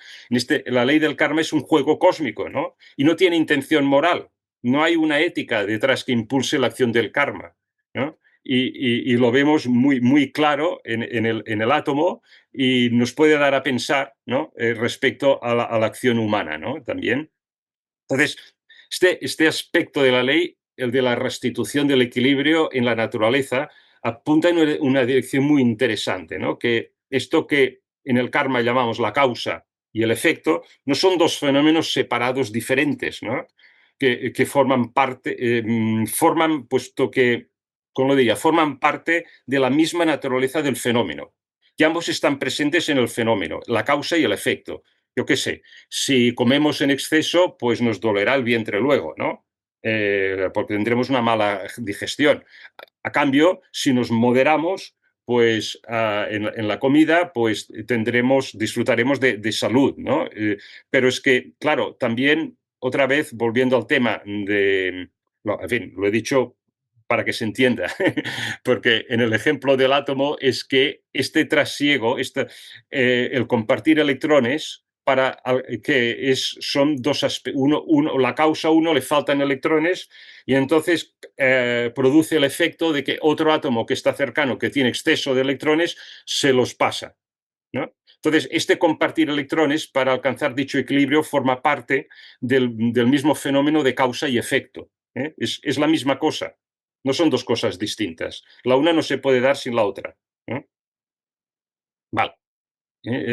La ley del karma es un juego cósmico, ¿no? Y no tiene intención moral. No hay una ética detrás que impulse la acción del karma, ¿no? Y lo vemos muy, muy claro en el átomo y nos puede dar a pensar, ¿no? Respecto a la acción humana, ¿no? También. Entonces, este aspecto de la ley, el de la restitución del equilibrio en la naturaleza, apunta en una dirección muy interesante, ¿no? Que esto que en el karma llamamos la causa y el efecto no son dos fenómenos separados diferentes, ¿no? Que forman parte, puesto que, como lo diría, forman parte de la misma naturaleza del fenómeno. Y ambos están presentes en el fenómeno, la causa y el efecto. Yo qué sé, si comemos en exceso, pues nos dolerá el vientre luego, ¿no? Porque tendremos una mala digestión. A cambio, si nos moderamos, pues en la comida, pues disfrutaremos de salud, ¿no? Pero es que, claro, también, otra vez, volviendo al tema en fin, lo he dicho para que se entienda, porque en el ejemplo del átomo es que este trasiego, el compartir electrones, son dos aspectos. La causa, uno le faltan electrones y entonces produce el efecto de que otro átomo que está cercano, que tiene exceso de electrones, se los pasa, ¿no? Entonces, este compartir electrones para alcanzar dicho equilibrio forma parte del mismo fenómeno de causa y efecto. Es la misma cosa. No son dos cosas distintas. La una no se puede dar sin la otra. Vale.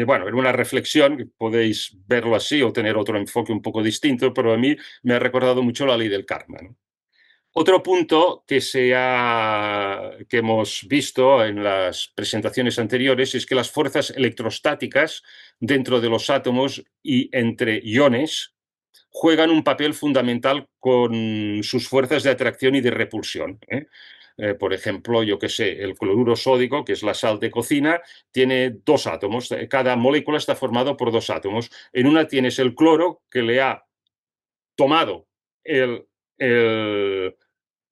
Bueno, era una reflexión, que podéis verlo así o tener otro enfoque un poco distinto, pero a mí me ha recordado mucho la ley del karma, ¿no? Otro punto que hemos visto en las presentaciones anteriores es que las fuerzas electrostáticas dentro de los átomos y entre iones juegan un papel fundamental con sus fuerzas de atracción y de repulsión. Por ejemplo, yo qué sé, el cloruro sódico, que es la sal de cocina, tiene dos átomos. Cada molécula está formado por dos átomos. En una tienes el cloro, que le ha tomado el, el,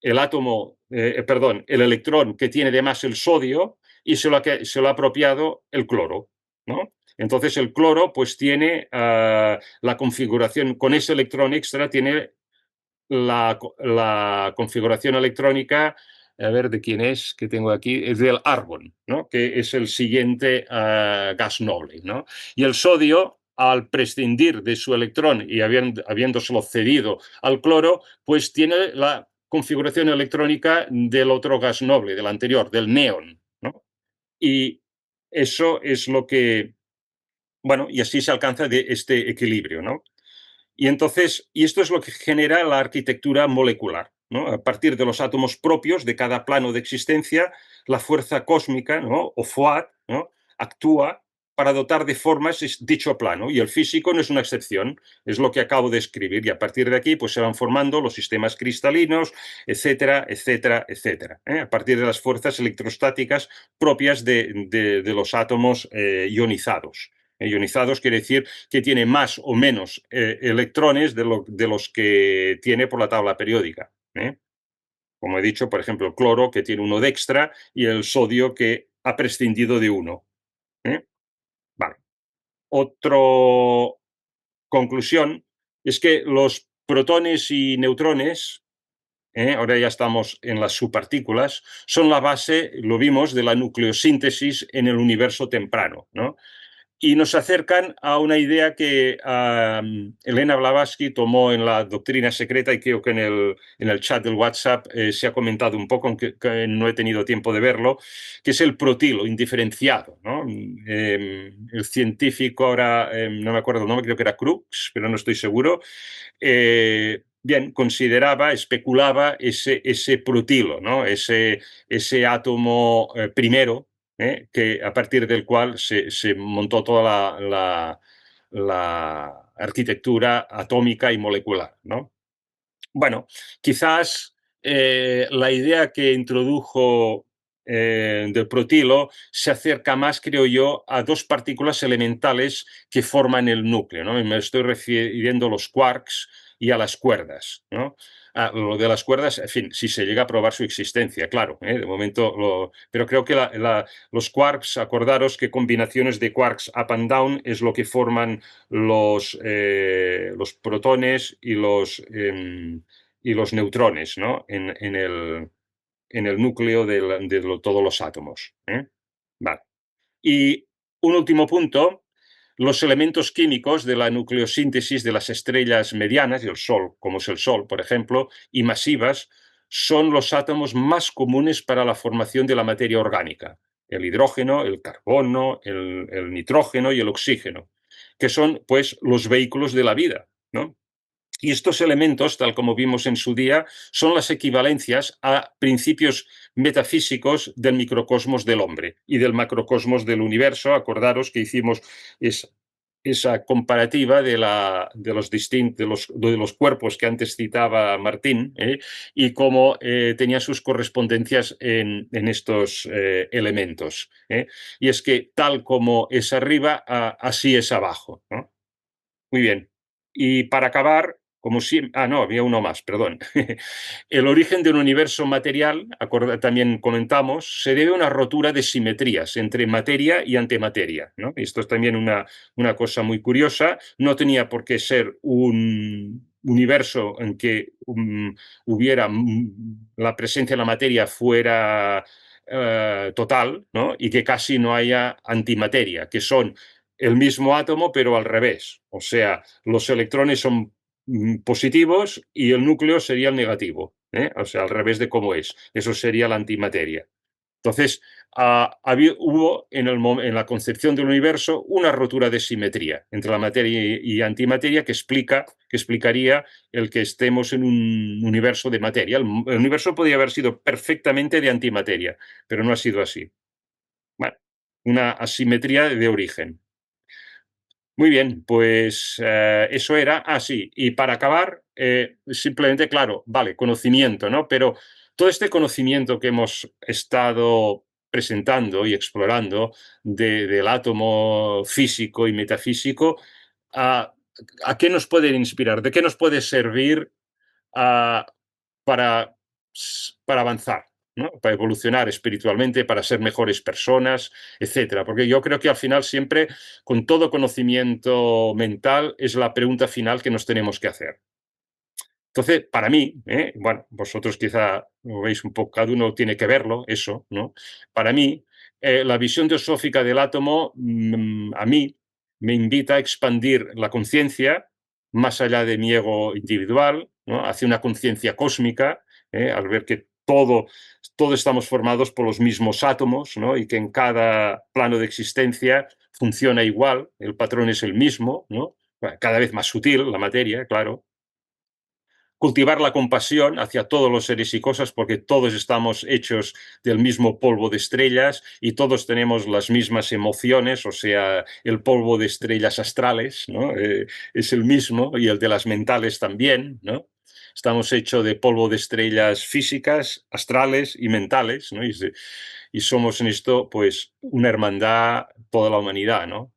el electrón que tiene de más el sodio y se lo ha apropiado el cloro, ¿no? Entonces el cloro pues tiene la configuración, con ese electrón extra tiene la configuración electrónica, a ver de quién es, que tengo aquí, es del argón, ¿no? Que es el siguiente gas noble, ¿no? Y el sodio, al prescindir de su electrón y habiéndoselo cedido al cloro, pues tiene la configuración electrónica del otro gas noble, del anterior, del neón, ¿no? Y eso es lo que, bueno, y así se alcanza de este equilibrio, ¿no? Y entonces, y esto es lo que genera la arquitectura molecular, ¿no? A partir de los átomos propios de cada plano de existencia, la fuerza cósmica, ¿no? O FUAD, ¿no? Actúa para dotar de formas dicho plano, y el físico no es una excepción, es lo que acabo de escribir, y a partir de aquí pues se van formando los sistemas cristalinos, etcétera, etcétera, etcétera, a partir de las fuerzas electrostáticas propias de los átomos ionizados. Ionizados quiere decir que tiene más o menos electrones de los que tiene por la tabla periódica. Como he dicho, por ejemplo, el cloro, que tiene uno de extra, y el sodio, que ha prescindido de uno. Vale. Otra conclusión es que los protones y neutrones, ahora ya estamos en las subpartículas, son la base, lo vimos, de la nucleosíntesis en el universo temprano, ¿no? Y nos acercan a una idea que Elena Blavatsky tomó en la doctrina secreta, y creo que en el chat del WhatsApp se ha comentado un poco, aunque no he tenido tiempo de verlo, que es el protilo indiferenciado, ¿no? El científico ahora, no me acuerdo el nombre, creo que era Crookes, pero no estoy seguro, bien, consideraba, especulaba ese protilo, ¿no? Ese átomo primero, que a partir del cual se montó toda la arquitectura atómica y molecular, ¿no? Bueno, quizás la idea que introdujo del protilo se acerca más, creo yo, a dos partículas elementales que forman el núcleo, ¿no? Y me estoy refiriendo a los quarks y a las cuerdas, ¿no? Lo de las cuerdas, en fin, si se llega a probar su existencia, claro, de momento, pero creo que los quarks, acordaros que combinaciones de quarks up and down es lo que forman los protones y los neutrones, ¿no? en el núcleo de todos los átomos. Vale. Y un último punto, los elementos químicos de la nucleosíntesis de las estrellas medianas, y el Sol, como es el Sol, por ejemplo, y masivas, son los átomos más comunes para la formación de la materia orgánica. El hidrógeno, el carbono, el nitrógeno y el oxígeno, que son, pues, los vehículos de la vida, ¿no? Y estos elementos, tal como vimos en su día, son las equivalencias a principios metafísicos del microcosmos del hombre y del macrocosmos del universo. Acordaros que hicimos esa comparativa de los cuerpos que antes citaba Martín, y cómo tenía sus correspondencias en estos elementos. Y es que tal como es arriba, así es abajo, ¿no? Muy bien. Y para acabar, como si... no, había uno más, perdón. El origen de un universo material, también comentamos, se debe a una rotura de simetrías entre materia y antimateria, ¿no? Esto es también una cosa muy curiosa. No tenía por qué ser un universo en que hubiera la presencia de la materia fuera total, ¿no? Y que casi no haya antimateria, que son el mismo átomo, pero al revés. O sea, los electrones son positivos y el núcleo sería el negativo, o sea, al revés de cómo es. Eso sería la antimateria. Entonces, hubo en la concepción del universo una rotura de simetría entre la materia y antimateria que explicaría el que estemos en un universo de materia. El universo podría haber sido perfectamente de antimateria, pero no ha sido así. Bueno, una asimetría de origen. Muy bien, pues eso era. Sí, y para acabar, simplemente, claro, vale, conocimiento, ¿no? Pero todo este conocimiento que hemos estado presentando y explorando del átomo físico y metafísico, ¿a, a qué nos puede inspirar? ¿De qué nos puede servir ah, para, para avanzar? ¿No? Para evolucionar espiritualmente, para ser mejores personas, etcétera. Porque yo creo que al final siempre, con todo conocimiento mental, es la pregunta final que nos tenemos que hacer. Entonces, para mí, bueno, vosotros quizá lo veis un poco, cada uno tiene que verlo, eso, ¿no? Para mí, la visión teosófica del átomo, a mí, me invita a expandir la conciencia más allá de mi ego individual, ¿no? Hacia una conciencia cósmica, al ver que todo estamos formados por los mismos átomos, ¿no? Y que en cada plano de existencia funciona igual, el patrón es el mismo, ¿no? Bueno, cada vez más sutil la materia, claro. Cultivar la compasión hacia todos los seres y cosas, porque todos estamos hechos del mismo polvo de estrellas y todos tenemos las mismas emociones, o sea, el polvo de estrellas astrales, ¿no? Es el mismo, y el de las mentales también, ¿no? Estamos hechos de polvo de estrellas físicas, astrales y mentales, ¿no? Y somos en esto, pues, una hermandad, toda la humanidad, ¿no?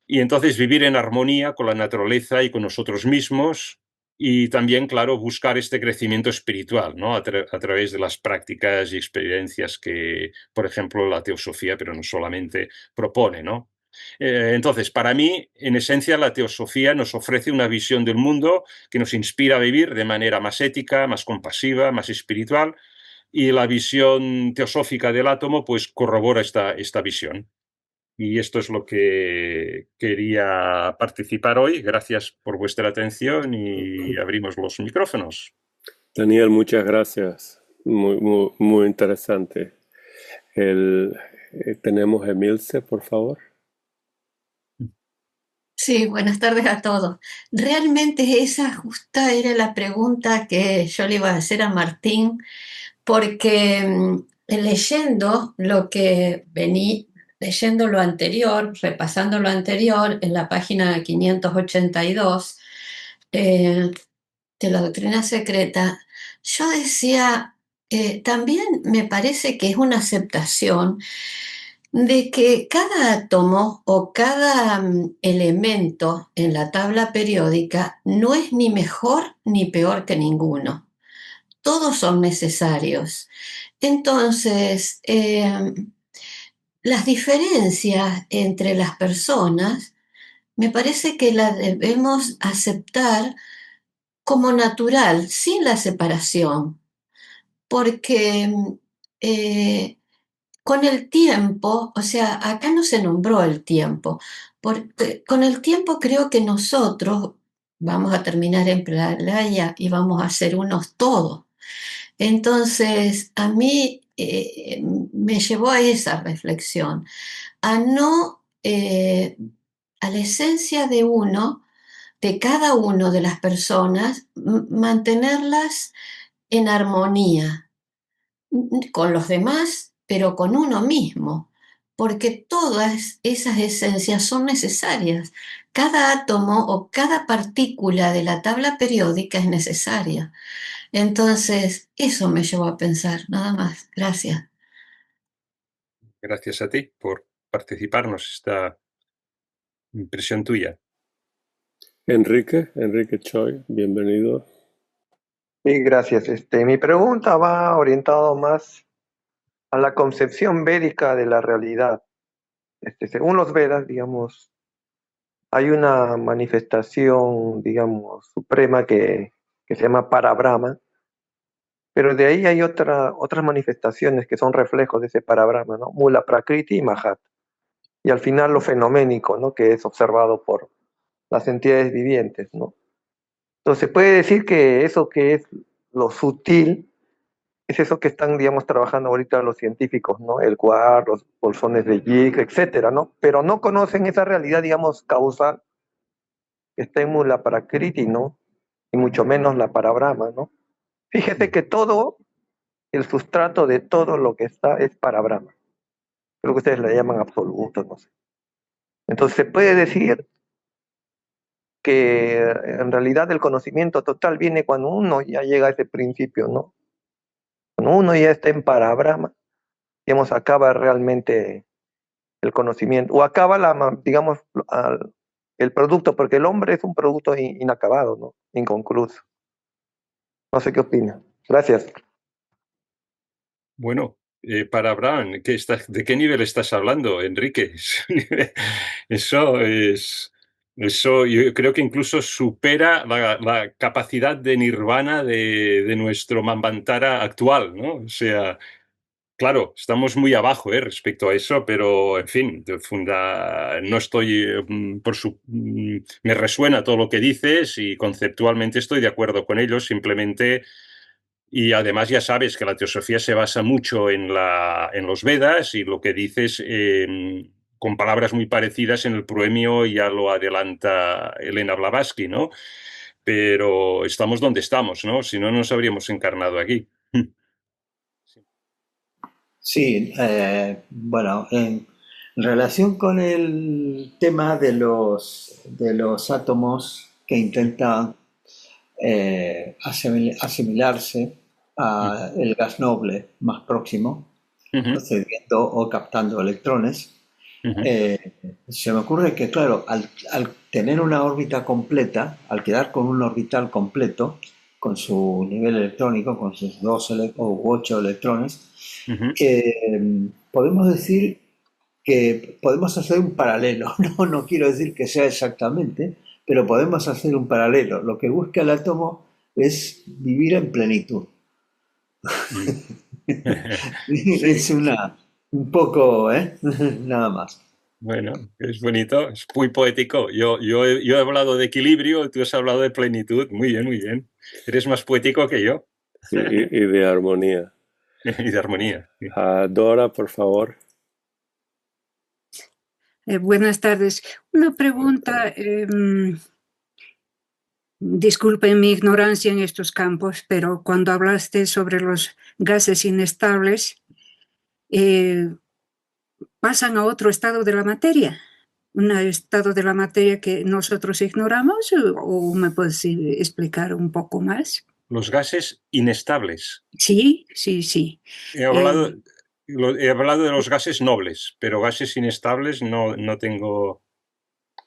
Y entonces vivir en armonía con la naturaleza y con nosotros mismos, y también, claro, buscar este crecimiento espiritual, ¿no? A través de las prácticas y experiencias que, por ejemplo, la teosofía, pero no solamente, propone, ¿no? Entonces, para mí, en esencia, la teosofía nos ofrece una visión del mundo que nos inspira a vivir de manera más ética, más compasiva, más espiritual, y la visión teosófica del átomo, pues, corrobora esta visión. Y esto es lo que quería participar hoy. Gracias por vuestra atención y abrimos los micrófonos. Daniel, muchas gracias. Muy interesante. Tenemos a Emilce, por favor. Sí, buenas tardes a todos. Realmente esa justa era la pregunta que yo le iba a hacer a Martín, porque leyendo leyendo lo anterior, repasando lo anterior en la página 582 de la doctrina secreta, yo decía, también me parece que es una aceptación de que cada átomo o cada elemento en la tabla periódica no es ni mejor ni peor que ninguno. Todos son necesarios. Entonces, las diferencias entre las personas me parece que las debemos aceptar como natural, sin la separación, porque con el tiempo, o sea, acá no se nombró el tiempo, porque con el tiempo creo que nosotros vamos a terminar en playa y vamos a ser unos todos. Entonces, a mí me llevó a esa reflexión, a no, a la esencia de uno, de cada uno de las personas, mantenerlas en armonía con los demás, pero con uno mismo, porque todas esas esencias son necesarias. Cada átomo o cada partícula de la tabla periódica es necesaria. Entonces, eso me llevó a pensar, nada más. Gracias. Gracias a ti por participarnos esta impresión tuya. Enrique Choi, bienvenido. Sí, gracias. Mi pregunta va orientada más a la concepción védica de la realidad. Según los Vedas, digamos, hay una manifestación, digamos, suprema que se llama Parabrahma, pero de ahí hay otras manifestaciones que son reflejos de ese Parabrahma, ¿no? Mula Prakriti y Mahat. Y al final lo fenoménico, ¿no? Que es observado por las entidades vivientes, ¿no? Entonces se puede decir que eso que es lo sutil es eso que están, digamos, trabajando ahorita los científicos, ¿no? El quark, los bolsones de Higgs, etcétera, ¿no? Pero no conocen esa realidad, digamos, causal que está en la Prakriti, ¿no? Y mucho menos la para Brahma, ¿no? Fíjese que todo, el sustrato de todo lo que está es para Brahma. Creo que ustedes le llaman absoluto, no sé. Entonces se puede decir que en realidad el conocimiento total viene cuando uno ya llega a ese principio, ¿no? Cuando uno ya está en para Brahma, digamos, acaba realmente el conocimiento, o acaba digamos, el producto, porque el hombre es un producto inacabado, ¿no? Inconcluso. No sé qué opina. Gracias. Bueno, para Abraham, ¿de qué nivel estás hablando, Enrique? Eso yo creo que incluso supera la capacidad de nirvana de nuestro Manvantara actual, ¿no? O sea, claro, estamos muy abajo respecto a eso, pero en fin, no estoy, me resuena todo lo que dices y conceptualmente estoy de acuerdo con ello, simplemente, y además ya sabes que la teosofía se basa mucho en los Vedas y lo que dices con palabras muy parecidas en el proemio ya lo adelanta Elena Blavatsky, ¿no? Pero estamos donde estamos, ¿no? Si no, nos habríamos encarnado aquí. Sí, bueno, en relación con el tema de los átomos que intentan asimilarse a el gas noble más próximo, procediendo o captando electrones, se me ocurre que, claro, al tener una órbita completa, al quedar con un orbital completo, con su nivel electrónico, con sus 2 o 8 electrones, podemos decir que podemos hacer un paralelo. No quiero decir que sea exactamente, pero podemos hacer un paralelo. Lo que busca el átomo es vivir en plenitud. Es un poco, nada más. Bueno, es bonito, es muy poético. Yo he hablado de equilibrio, tú has hablado de plenitud. Muy bien, muy bien. Eres más poético que yo. Sí, y de armonía. Y de armonía. Sí. Dora, por favor. Buenas tardes. Una pregunta. Disculpen mi ignorancia en estos campos, pero cuando hablaste sobre los gases inestables, pasan a otro estado de la materia, un estado de la materia que nosotros ignoramos, o me puedes explicar un poco más. Los gases inestables. Sí, sí, sí. He hablado de los gases nobles, pero gases inestables no tengo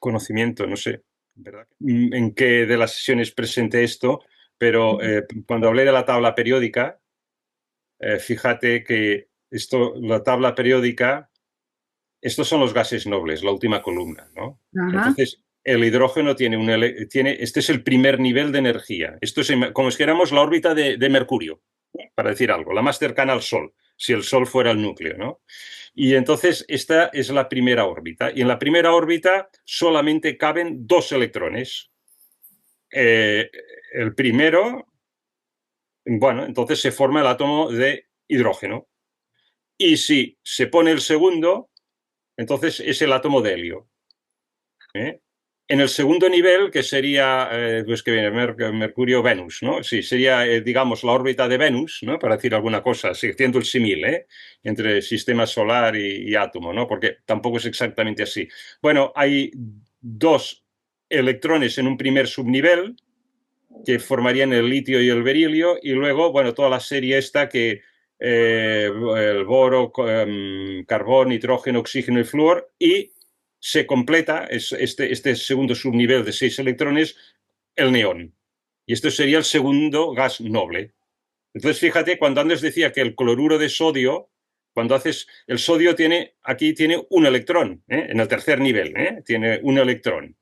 conocimiento, no sé, ¿verdad? En qué de las sesiones presenté esto, pero cuando hablé de la tabla periódica, fíjate que la tabla periódica, estos son los gases nobles, la última columna, ¿no? Ajá. Entonces, el hidrógeno este es el primer nivel de energía. Esto es como si éramos la órbita de Mercurio, para decir algo, la más cercana al Sol, si el Sol fuera el núcleo, ¿no? Y entonces esta es la primera órbita. Y en la primera órbita solamente caben 2 electrones. El primero, bueno, entonces se forma el átomo de hidrógeno. Y si se pone el segundo, entonces es el átomo de helio. En el segundo nivel, que sería, pues que viene Mercurio-Venus, ¿no? Sí, sería, digamos, la órbita de Venus, ¿no? Para decir alguna cosa, haciendo el símil, entre sistema solar y átomo, ¿no? Porque tampoco es exactamente así. Bueno, hay 2 electrones en un primer subnivel que formarían el litio y el berilio, y luego, bueno, toda la serie esta que el boro, carbón, nitrógeno, oxígeno y flúor, y se completa este segundo subnivel de 6 electrones, el neón. Y esto sería el segundo gas noble. Entonces, fíjate, cuando antes decía que el cloruro de sodio, cuando haces, el sodio aquí tiene un electrón, en el tercer nivel, tiene un electrón.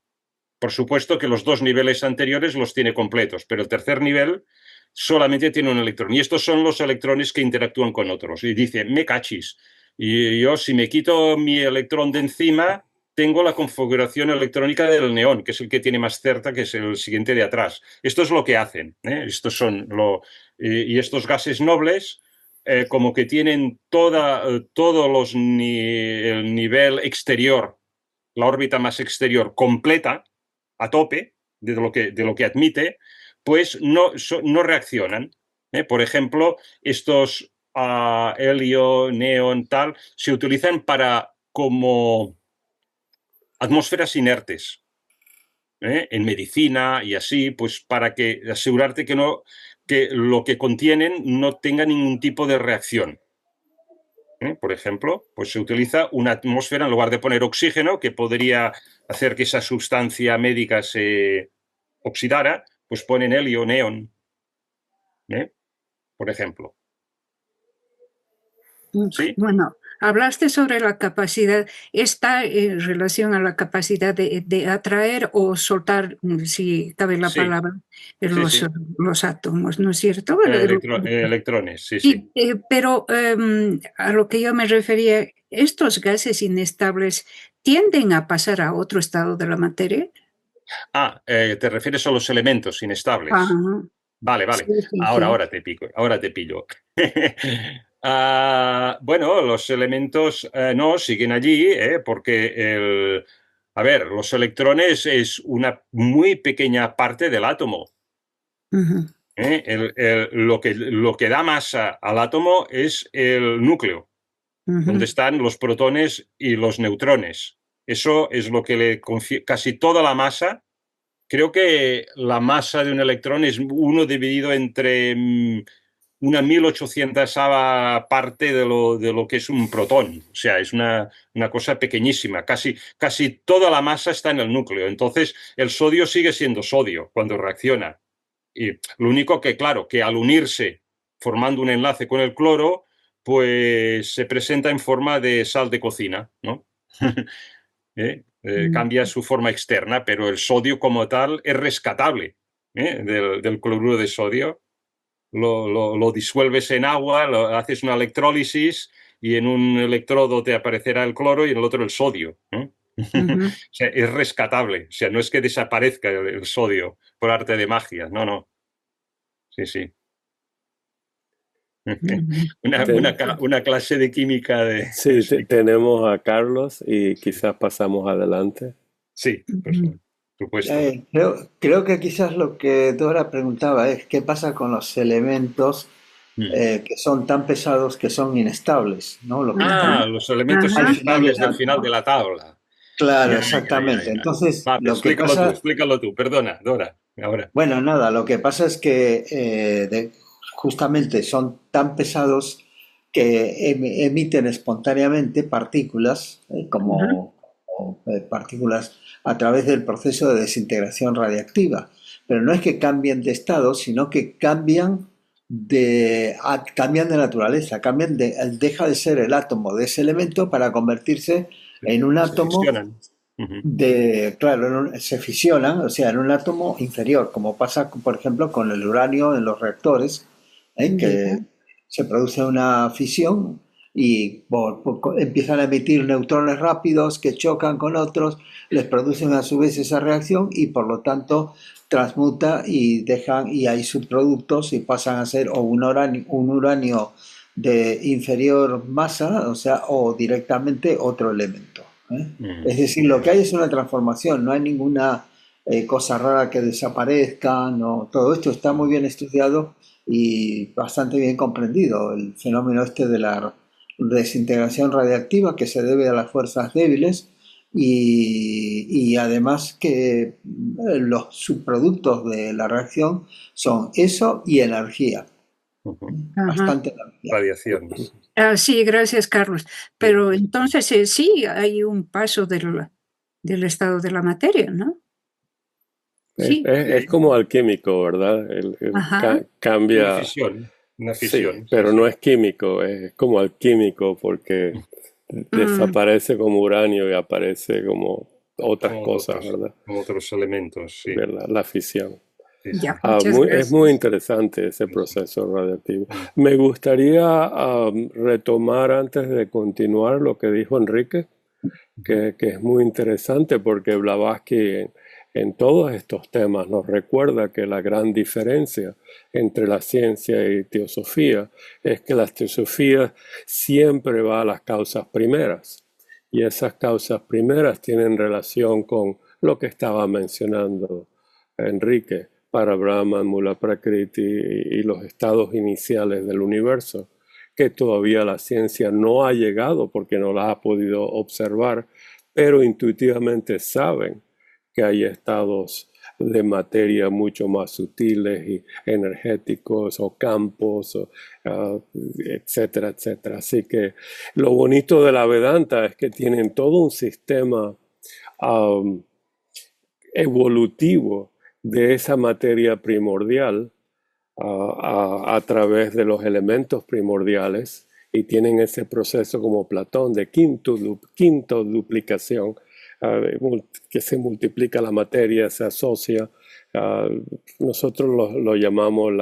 Por supuesto que los 2 niveles anteriores los tiene completos, pero el tercer nivel solamente tiene un electrón. Y estos son los electrones que interactúan con otros. Y dice, me cachis. Y yo, si me quito mi electrón de encima, tengo la configuración electrónica del neón, que es el que tiene más cerca, que es el siguiente de atrás. Esto es lo que hacen. Estos son y estos gases nobles, como que tienen el nivel exterior, la órbita más exterior completa, a tope de lo que admite, pues no reaccionan. Por ejemplo, estos helio, neón, tal, se utilizan como atmósferas inertes. En medicina y así, pues para asegurarte que lo que contienen no tenga ningún tipo de reacción. Por ejemplo, pues se utiliza una atmósfera en lugar de poner oxígeno, que podría hacer que esa sustancia médica se oxidara, pues ponen helio, neón, por ejemplo. ¿Sí? Bueno, hablaste sobre la capacidad, está en relación a la capacidad de atraer o soltar, si cabe la palabra, los átomos, ¿no es cierto? Electrones, sí, sí. Pero a lo que yo me refería, ¿estos gases inestables tienden a pasar a otro estado de la materia? ¿Te refieres a los elementos inestables? Ajá. Vale. Sí. Ahora te pillo. Bueno, los elementos no siguen allí, porque los electrones es una muy pequeña parte del átomo. Uh-huh. Lo que da masa al átomo es el núcleo, uh-huh, donde están los protones y los neutrones. Eso es lo que le confiere casi toda la masa. Creo que la masa de un electrón es 1 dividido entre una 1800ava parte de lo que es un protón. O sea, es una cosa pequeñísima. Casi toda la masa está en el núcleo. Entonces, el sodio sigue siendo sodio cuando reacciona. Y lo único que, claro, que al unirse, formando un enlace con el cloro, pues se presenta en forma de sal de cocina, ¿no? Cambia su forma externa, pero el sodio como tal es rescatable del cloruro de sodio. Lo disuelves en agua, haces una electrólisis y en un electrodo te aparecerá el cloro y en el otro el sodio. Uh-huh. O sea, es rescatable. O sea, no es que desaparezca el sodio por arte de magia. No. Sí. Una clase de química de... Sí, tenemos a Carlos y quizás pasamos adelante. Sí, por supuesto. Creo que quizás lo que Dora preguntaba es qué pasa con los elementos que son tan pesados que son inestables, ¿no? Los elementos inestables del final de la tabla. Claro, exactamente. Entonces, explícalo tú, perdona, Dora. Ahora. Bueno, nada, lo que pasa es que justamente son tan pesados que emiten espontáneamente partículas, como partículas a través del proceso de desintegración radiactiva. Pero no es que cambien de estado, sino que cambian de naturaleza, deja de ser el átomo de ese elemento para convertirse en un átomo se fisionan, o sea, en un átomo inferior, como pasa, por ejemplo, con el uranio en los reactores, que se produce una fisión y empiezan a emitir neutrones rápidos que chocan con otros, les producen a su vez esa reacción y por lo tanto transmuta y hay subproductos y pasan a ser o un uranio de inferior masa, o sea, o directamente otro elemento. Es decir, lo que hay es una transformación, no hay ninguna cosa rara que desaparezca, no, todo esto está muy bien estudiado y bastante bien comprendido, el fenómeno de la desintegración radiactiva que se debe a las fuerzas débiles y además que los subproductos de la reacción son eso y energía. Bastante energía. Radiación. Sí, gracias, Carlos. Pero entonces sí hay un paso del estado de la materia, ¿no? Sí. Es como alquímico, ¿verdad? Cambia. Una fisión. Sí, pero no es químico, es como alquímico porque desaparece como uranio y aparece como otras cosas, ¿verdad? Como otros elementos, sí. ¿Verdad? La fisión. Ya, es muy interesante ese proceso radiactivo. Me gustaría retomar antes de continuar lo que dijo Enrique, que es muy interesante porque Blavatsky en todos estos temas nos recuerda que la gran diferencia entre la ciencia y teosofía es que la teosofía siempre va a las causas primeras, y esas causas primeras tienen relación con lo que estaba mencionando Enrique, para Brahman, Mula Prakriti y los estados iniciales del universo, que todavía la ciencia no ha llegado porque no las ha podido observar, pero intuitivamente saben que hay estados de materia mucho más sutiles y energéticos o campos, etcétera, etcétera. Así que lo bonito de la Vedanta es que tienen todo un sistema evolutivo de esa materia primordial a través de los elementos primordiales, y tienen ese proceso como Platón de quinto duplicación, que se multiplica la materia, se asocia. Nosotros lo llamamos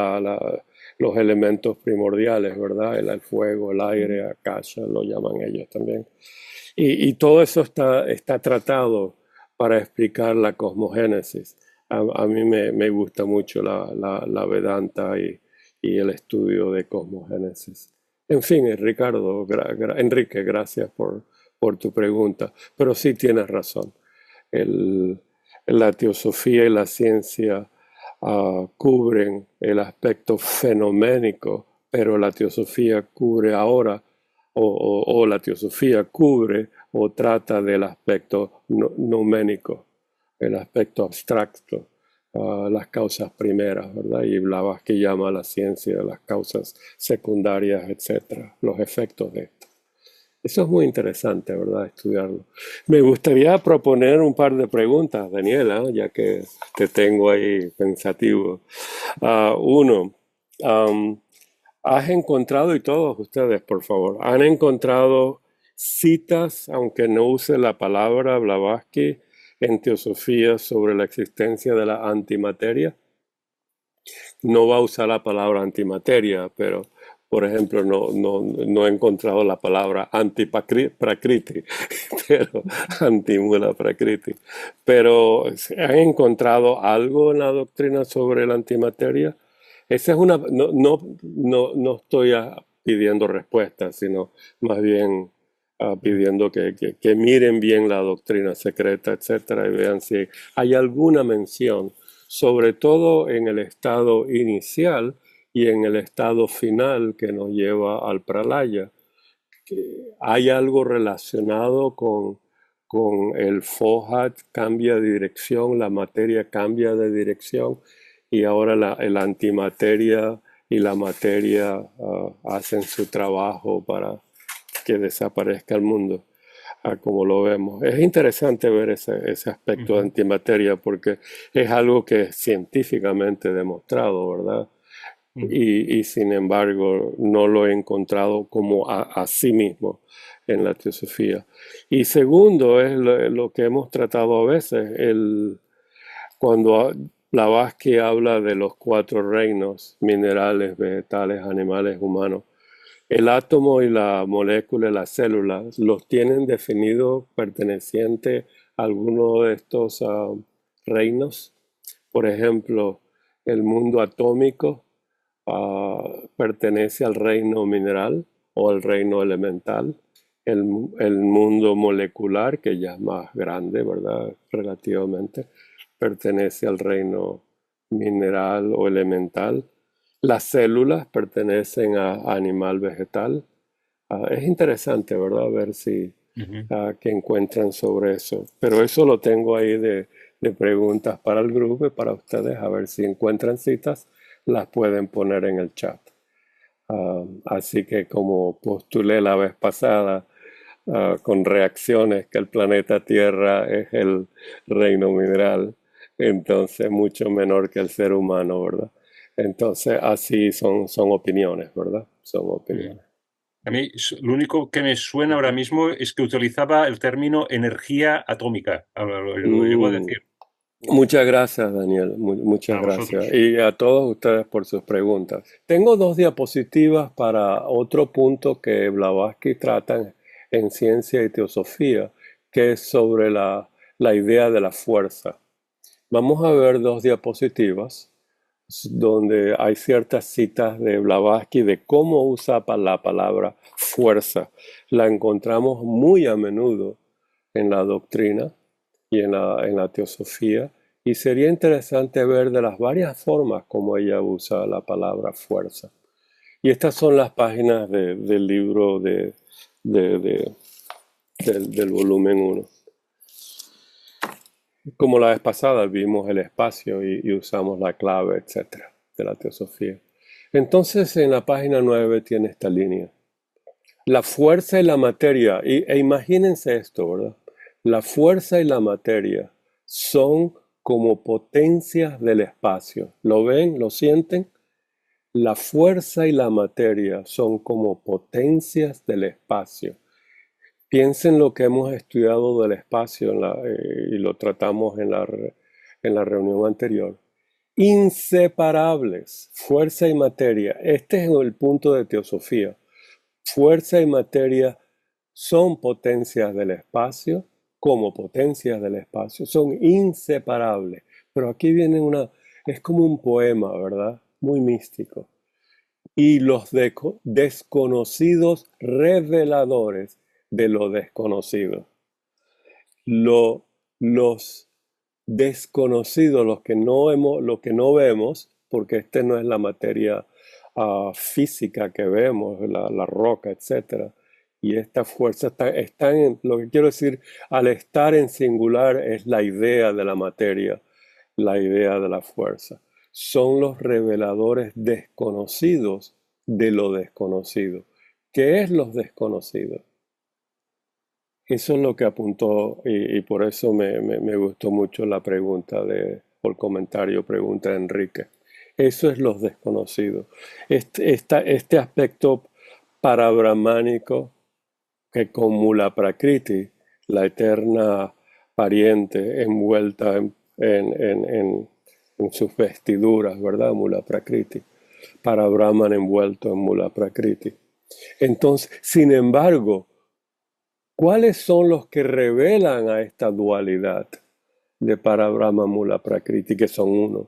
los elementos primordiales, ¿verdad? El fuego, el aire, akasha, lo llaman ellos también. Y todo eso está tratado para explicar la cosmogénesis. A mí me gusta mucho la Vedanta y el estudio de cosmogénesis. En fin, Enrique, gracias por tu pregunta. Pero sí tienes razón. La teosofía y la ciencia cubren el aspecto fenoménico, pero la teosofía cubre ahora, o la teosofía cubre o trata del aspecto noménico, el aspecto abstracto, las causas primeras, ¿verdad? Y Blavatsky llama a la ciencia de las causas secundarias, etcétera, los efectos de esto. Eso es muy interesante, ¿verdad? Estudiarlo. Me gustaría proponer un par de preguntas, Daniela, ya que te tengo ahí pensativo. Uno, ¿has encontrado, y todos ustedes, por favor, han encontrado citas, aunque no use la palabra Blavatsky, en teosofía sobre la existencia de la antimateria? No va a usar la palabra antimateria, pero, por ejemplo, no he encontrado la palabra antiprakriti, pero antimula prakriti. Pero, ¿han encontrado algo en la doctrina sobre la antimateria? Esa es no estoy pidiendo respuestas, sino más bien pidiendo que miren bien la doctrina secreta, etcétera, y vean si hay alguna mención, sobre todo en el estado inicial y en el estado final que nos lleva al pralaya. ¿Hay algo relacionado con el Fohat cambia de dirección, la materia cambia de dirección, y ahora la antimateria y la materia hacen su trabajo para que desaparezca el mundo, como lo vemos? Es interesante ver ese aspecto de antimateria, porque es algo que es científicamente demostrado, ¿verdad? Y sin embargo no lo he encontrado como a sí mismo en la teosofía. Y segundo es lo que hemos tratado a veces, cuando Blavatsky habla de los 4 reinos: minerales, vegetales, animales, humanos. El átomo y la molécula y la célula los tienen definidos pertenecientes a alguno de estos reinos. Por ejemplo, el mundo atómico pertenece al reino mineral o al reino elemental. El mundo molecular, que ya es más grande, ¿verdad? Relativamente, pertenece al reino mineral o elemental. Las células pertenecen a animal vegetal. Es interesante, ¿verdad? Ver si que encuentran sobre eso. Pero eso lo tengo ahí de preguntas para el grupo y para ustedes, a ver si encuentran citas, las pueden poner en el chat. Así que, como postulé la vez pasada, con reacciones, que el planeta Tierra es el reino mineral, entonces mucho menor que el ser humano, ¿verdad? Entonces, así son opiniones, ¿verdad? Son opiniones. A mí lo único que me suena ahora mismo es que utilizaba el término energía atómica. Lo llevo a decir. Muchas gracias, Daniel. Muchas gracias. Y a todos ustedes por sus preguntas. Tengo 2 diapositivas para otro punto que Blavatsky trata en Ciencia y Teosofía, que es sobre la idea de la fuerza. Vamos a ver dos diapositivas donde hay ciertas citas de Blavatsky de cómo usa la palabra fuerza. La encontramos muy a menudo en la doctrina y en la teosofía, y sería interesante ver de las varias formas como ella usa la palabra fuerza. Y estas son las páginas del libro del volumen 1. Como la vez pasada vimos el espacio y usamos la clave, etcétera, de la teosofía. Entonces en la página 9 tiene esta línea. La fuerza y la materia, e imagínense esto, ¿verdad? La fuerza y la materia son como potencias del espacio. ¿Lo ven? ¿Lo sienten? La fuerza y la materia son como potencias del espacio. Piensen lo que hemos estudiado del espacio y lo tratamos en la reunión anterior. Inseparables, fuerza y materia. Este es el punto de teosofía. Fuerza y materia son potencias del espacio, como potencias del espacio. Son inseparables. Pero aquí viene es como un poema, ¿verdad? Muy místico. Y los desconocidos reveladores de lo desconocido. Los desconocidos, lo que no vemos, porque este no es la materia física que vemos, la roca, etc. Y esta fuerza está en, lo que quiero decir, al estar en singular es la idea de la materia, la idea de la fuerza. Son los reveladores desconocidos de lo desconocido. ¿Qué es los desconocidos? Eso es lo que apuntó y por eso me gustó mucho la pregunta o el comentario, pregunta de Enrique. Eso es los desconocidos. Este aspecto parabrahmánico que con Mula Prakriti, la eterna pariente envuelta en sus vestiduras, ¿verdad? Mula Prakriti. Para Brahman envuelto en Mula Prakriti. Entonces, sin embargo, ¿cuáles son los que revelan a esta dualidad de Parabrahma Mula Prakriti, que son uno?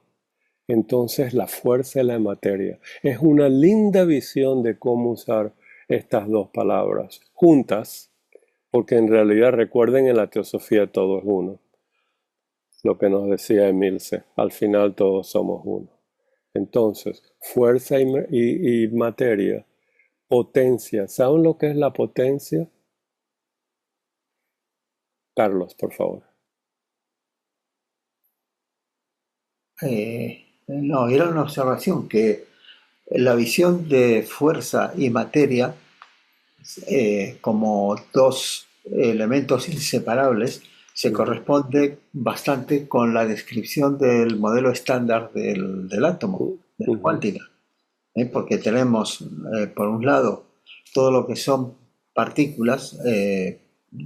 Entonces, la fuerza y la materia. Es una linda visión de cómo usar estas dos palabras juntas, porque en realidad, recuerden, en la teosofía todo es uno. Lo que nos decía Emilce, al final todos somos uno. Entonces, fuerza y materia, potencia. ¿Saben lo que es la potencia? Carlos, por favor. No, era una observación que la visión de fuerza y materia como dos elementos inseparables se corresponde bastante con la descripción del modelo estándar del átomo, de la cuántica. Porque tenemos, por un lado, todo lo que son partículas,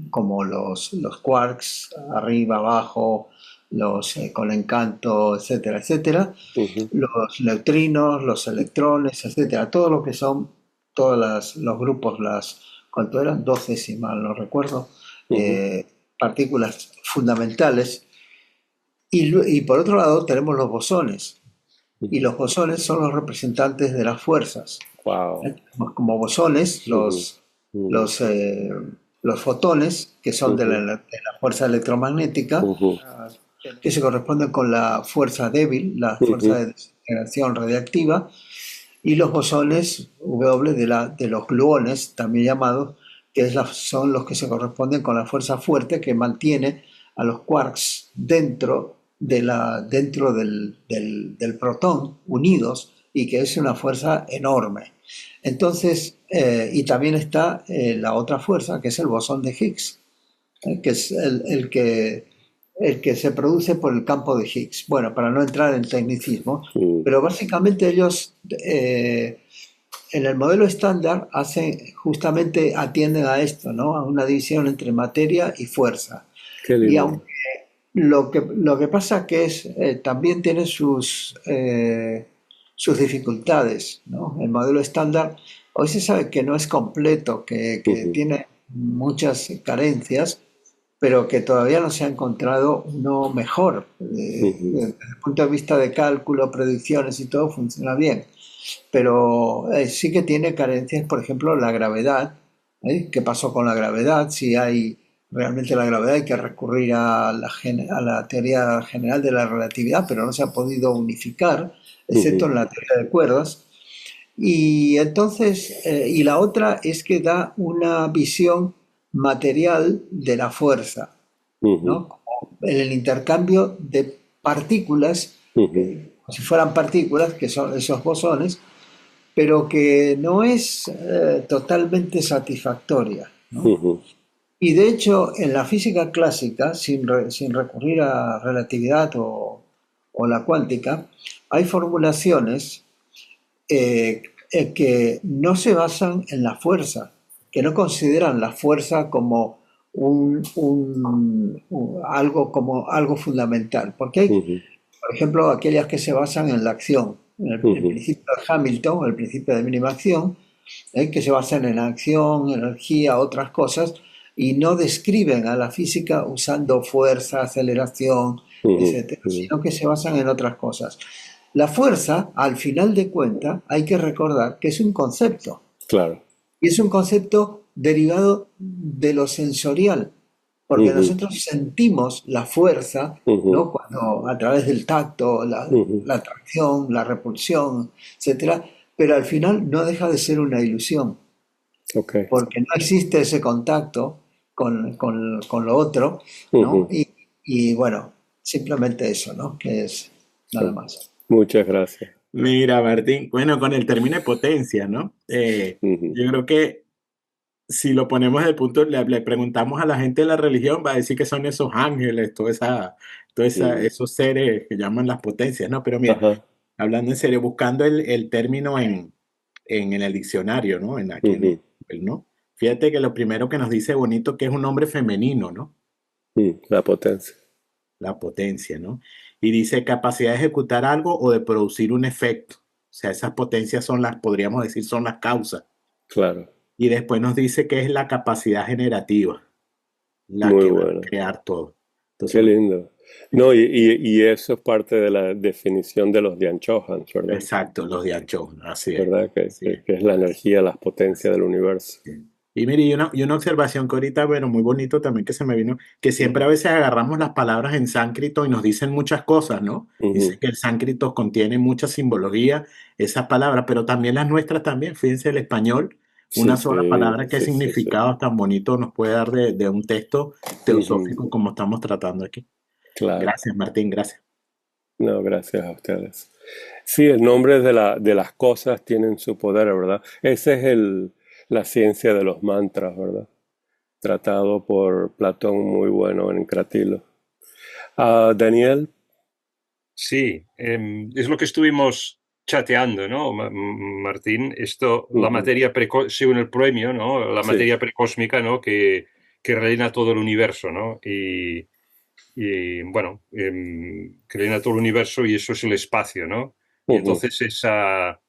como los quarks, arriba, abajo, los con encanto, etcétera, etcétera, los neutrinos, los electrones, etcétera, todo lo que son todos los grupos, ¿cuánto eran? 12, si mal no recuerdo, partículas fundamentales. Y por otro lado tenemos los bosones. Y los bosones son los representantes de las fuerzas. Wow. Como bosones, los fotones, que son de la fuerza electromagnética, que se corresponden con la fuerza débil, la fuerza de desintegración radiactiva, y los bosones W de los gluones, también llamados, que son los que se corresponden con la fuerza fuerte que mantiene a los quarks dentro del protón unidos, y que es una fuerza enorme. Entonces, y también está la otra fuerza, que es el bosón de Higgs, que es el que se produce por el campo de Higgs. Bueno, para no entrar en tecnicismo, pero básicamente ellos en el modelo estándar justamente atienden a esto, ¿no? A una división entre materia y fuerza. Qué lindo. Y aunque lo que pasa que también tiene sus dificultades, ¿no? El modelo estándar hoy se sabe que no es completo, que tiene muchas carencias, pero que todavía no se ha encontrado uno mejor. Desde el punto de vista de cálculo, predicciones y todo funciona bien, pero sí que tiene carencias, por ejemplo, la gravedad. ¿Qué pasó con la gravedad? Si hay realmente la gravedad, hay que recurrir a la teoría general de la relatividad, pero no se ha podido unificar, excepto en la teoría de cuerdas. Y entonces, y la otra es que da una visión material de la fuerza, ¿no? Como en el intercambio de partículas, como si fueran partículas, que son esos bosones, pero que no es totalmente satisfactoria, ¿no? Y de hecho, en la física clásica, sin recurrir a relatividad o la cuántica, hay formulaciones que no se basan en la fuerza, que no consideran la fuerza como algo fundamental, porque hay, por ejemplo, aquellas que se basan en la acción, en el principio de Hamilton, el principio de mínima acción, que se basan en acción, energía, otras cosas, y no describen a la física usando fuerza, aceleración, etcétera, sino que se basan en otras cosas. La fuerza, al final de cuentas, hay que recordar que es un concepto. Claro. Y es un concepto derivado de lo sensorial, porque nosotros sentimos la fuerza, ¿no? Cuando, a través del tacto, la atracción, la repulsión, etcétera, pero al final no deja de ser una ilusión. Okay. Porque no existe ese contacto con lo otro, ¿no? Y bueno, simplemente eso, ¿no? Que es nada más. Muchas gracias. Mira, Martín, bueno, con el término de potencia, ¿no? Yo creo que si lo ponemos desde el punto, le preguntamos a la gente de la religión, va a decir que son esos ángeles, esos seres que llaman las potencias, ¿no? Pero mira, hablando en serio, buscando el término en el diccionario, ¿no? ¿no? Fíjate que lo primero que nos dice bonito que es un nombre femenino, ¿no? La potencia. La potencia, ¿no? Y dice capacidad de ejecutar algo o de producir un efecto. O sea, esas potencias podríamos decir, son las causas. Claro. Y después nos dice que es la capacidad generativa, la Muy que bueno. va a crear todo. Entonces, qué lindo. No, y eso es parte de la definición de los Dian-Chohans, ¿verdad? Exacto, los Dian-Chohans, así es. ¿Verdad? Que es la energía, las potencias del universo. Y mire, y una observación que ahorita, bueno, muy bonito también que se me vino, que siempre a veces agarramos las palabras en sánscrito y nos dicen muchas cosas, ¿no? Dice que el sánscrito contiene mucha simbología, esas palabras, pero también las nuestras también, fíjense, el español, una sola palabra, qué significado tan bonito nos puede dar de un texto teosófico como estamos tratando aquí. Claro. Gracias, Martín, gracias. No, gracias a ustedes. Sí, el nombre de las cosas tienen su poder, ¿verdad? Ese es la ciencia de los mantras, ¿verdad? Tratado por Platón, muy bueno en Cratilo. Daniel. Sí, es lo que estuvimos chateando, ¿no, Martín? Esto, la materia según el premio, ¿no? La materia precósmica, ¿no? Que rellena todo el universo, ¿no? Y bueno, que rellena todo el universo y eso es el espacio, ¿no? Y entonces esa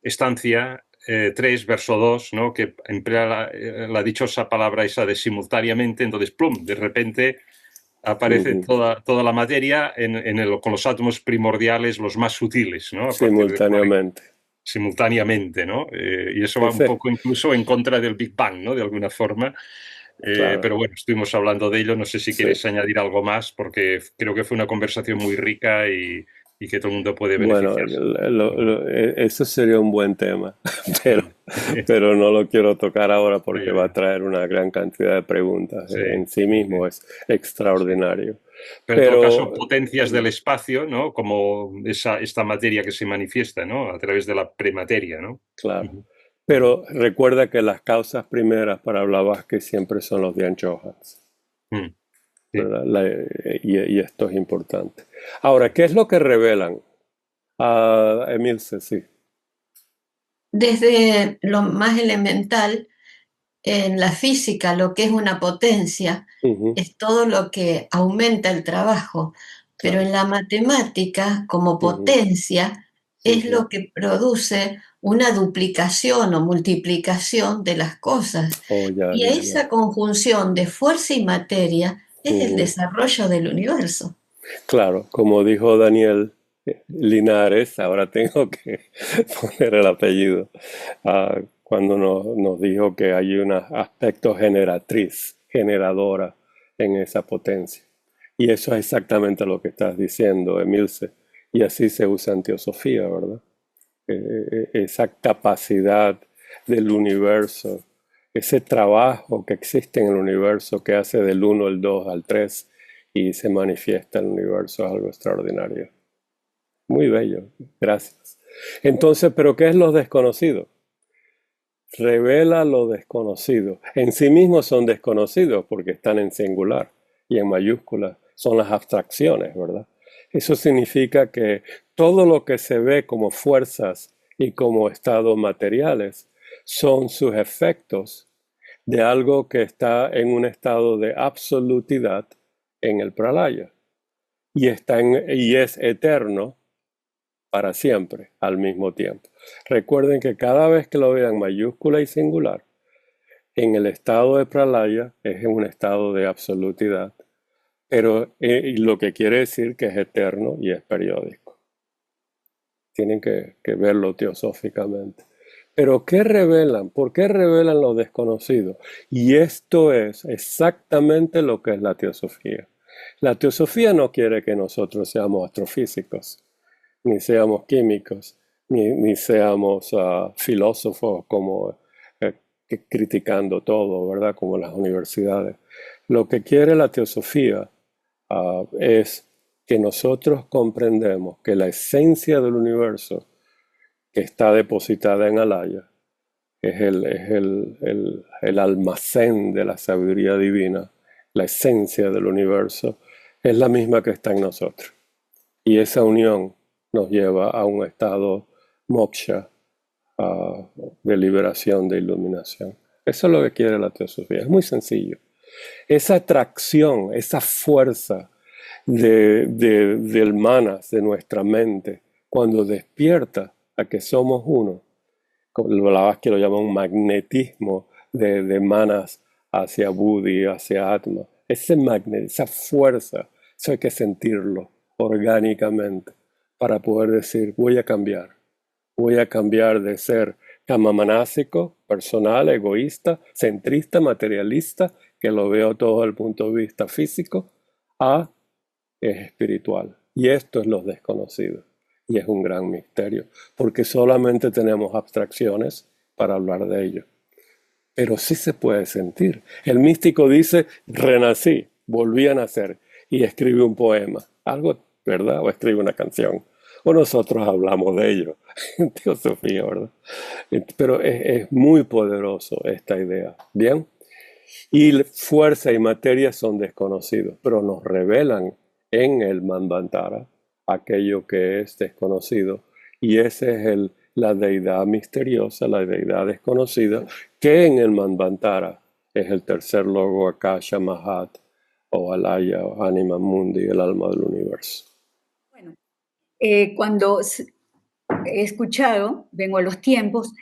estancia 3, verso 2, ¿no? Que emplea la dichosa palabra esa de simultáneamente, entonces, plum, de repente aparece toda la materia con los átomos primordiales, los más sutiles, ¿no? Simultáneamente, ¿no? Y eso va un poco incluso en contra del Big Bang, ¿no? De alguna forma. Claro. Pero bueno, estuvimos hablando de ello. No sé si quieres añadir algo más, porque creo que fue una conversación muy rica y que todo el mundo puede beneficiarse. Bueno, eso sería un buen tema, pero no lo quiero tocar ahora porque va a traer una gran cantidad de preguntas. En sí mismo es extraordinario. Pero en todo caso, potencias del espacio, ¿no? Como esta materia que se manifiesta, ¿no? A través de la premateria, ¿no? Claro. Pero recuerda que las causas primeras para Blavatsky siempre son los Dian-Chohans. Y esto es importante. Ahora, ¿qué es lo que revelan? Emilce, sí. Desde lo más elemental, en la física, lo que es una potencia es todo lo que aumenta el trabajo, pero en la matemática, como potencia, es lo que produce una duplicación o multiplicación de las cosas. Y esa conjunción de fuerza y materia es el desarrollo del universo. Claro, como dijo Daniel Linares, ahora tengo que poner el apellido, cuando nos dijo que hay un aspecto generadora en esa potencia. Y eso es exactamente lo que estás diciendo, Emilce. Y así se usa en teosofía, ¿verdad? Esa capacidad del universo, ese trabajo que existe en el universo que hace del 1, el 2 al 3 y se manifiesta en el universo, es algo extraordinario. Muy bello, gracias. Entonces, ¿pero qué es lo desconocido? Revela lo desconocido. En sí mismos son desconocidos porque están en singular y en mayúscula. Son las abstracciones, ¿verdad? Eso significa que todo lo que se ve como fuerzas y como estados materiales son sus efectos de algo que está en un estado de absolutidad en el pralaya y es eterno para siempre al mismo tiempo. Recuerden que cada vez que lo vean mayúscula y singular, en el estado de pralaya es en un estado de absolutidad, pero lo que quiere decir que es eterno y es periódico. Tienen que verlo teosóficamente. Pero ¿qué revelan? ¿Por qué revelan lo desconocido? Y esto es exactamente lo que es la teosofía. La teosofía no quiere que nosotros seamos astrofísicos, ni seamos químicos, ni seamos filósofos como criticando todo, ¿verdad? Como las universidades. Lo que quiere la teosofía es que nosotros comprendemos que la esencia del universo que está depositada en Alaya es el almacén de la sabiduría divina, la esencia del universo, es la misma que está en nosotros. Y esa unión nos lleva a un estado moksha, de liberación, de iluminación. Eso es lo que quiere la teosofía. Es muy sencillo. Esa atracción, esa fuerza del manas de nuestra mente, cuando despierta a que somos uno, que lo llaman un magnetismo de manas hacia Buddhi, hacia Atma. Esa fuerza, eso hay que sentirlo orgánicamente para poder decir, voy a cambiar de ser camamanásico, personal, egoísta, centrista, materialista, que lo veo todo desde el punto de vista físico, a espiritual. Y esto es lo desconocido. Y es un gran misterio, porque solamente tenemos abstracciones para hablar de ello. Pero sí se puede sentir. El místico dice, renací, volví a nacer, y escribe un poema, algo, ¿verdad? O escribe una canción. O nosotros hablamos de ello en teosofía, ¿verdad? Pero es muy poderoso esta idea, ¿bien? Y fuerza y materia son desconocidos, pero nos revelan en el Manvantara aquello que es desconocido, y esa es la deidad misteriosa, la deidad desconocida, que en el Manvantara es el tercer logo Akasha Mahat, o Alaya, o Anima Mundi, el alma del universo. Bueno, cuando he escuchado, vengo a los tiempos,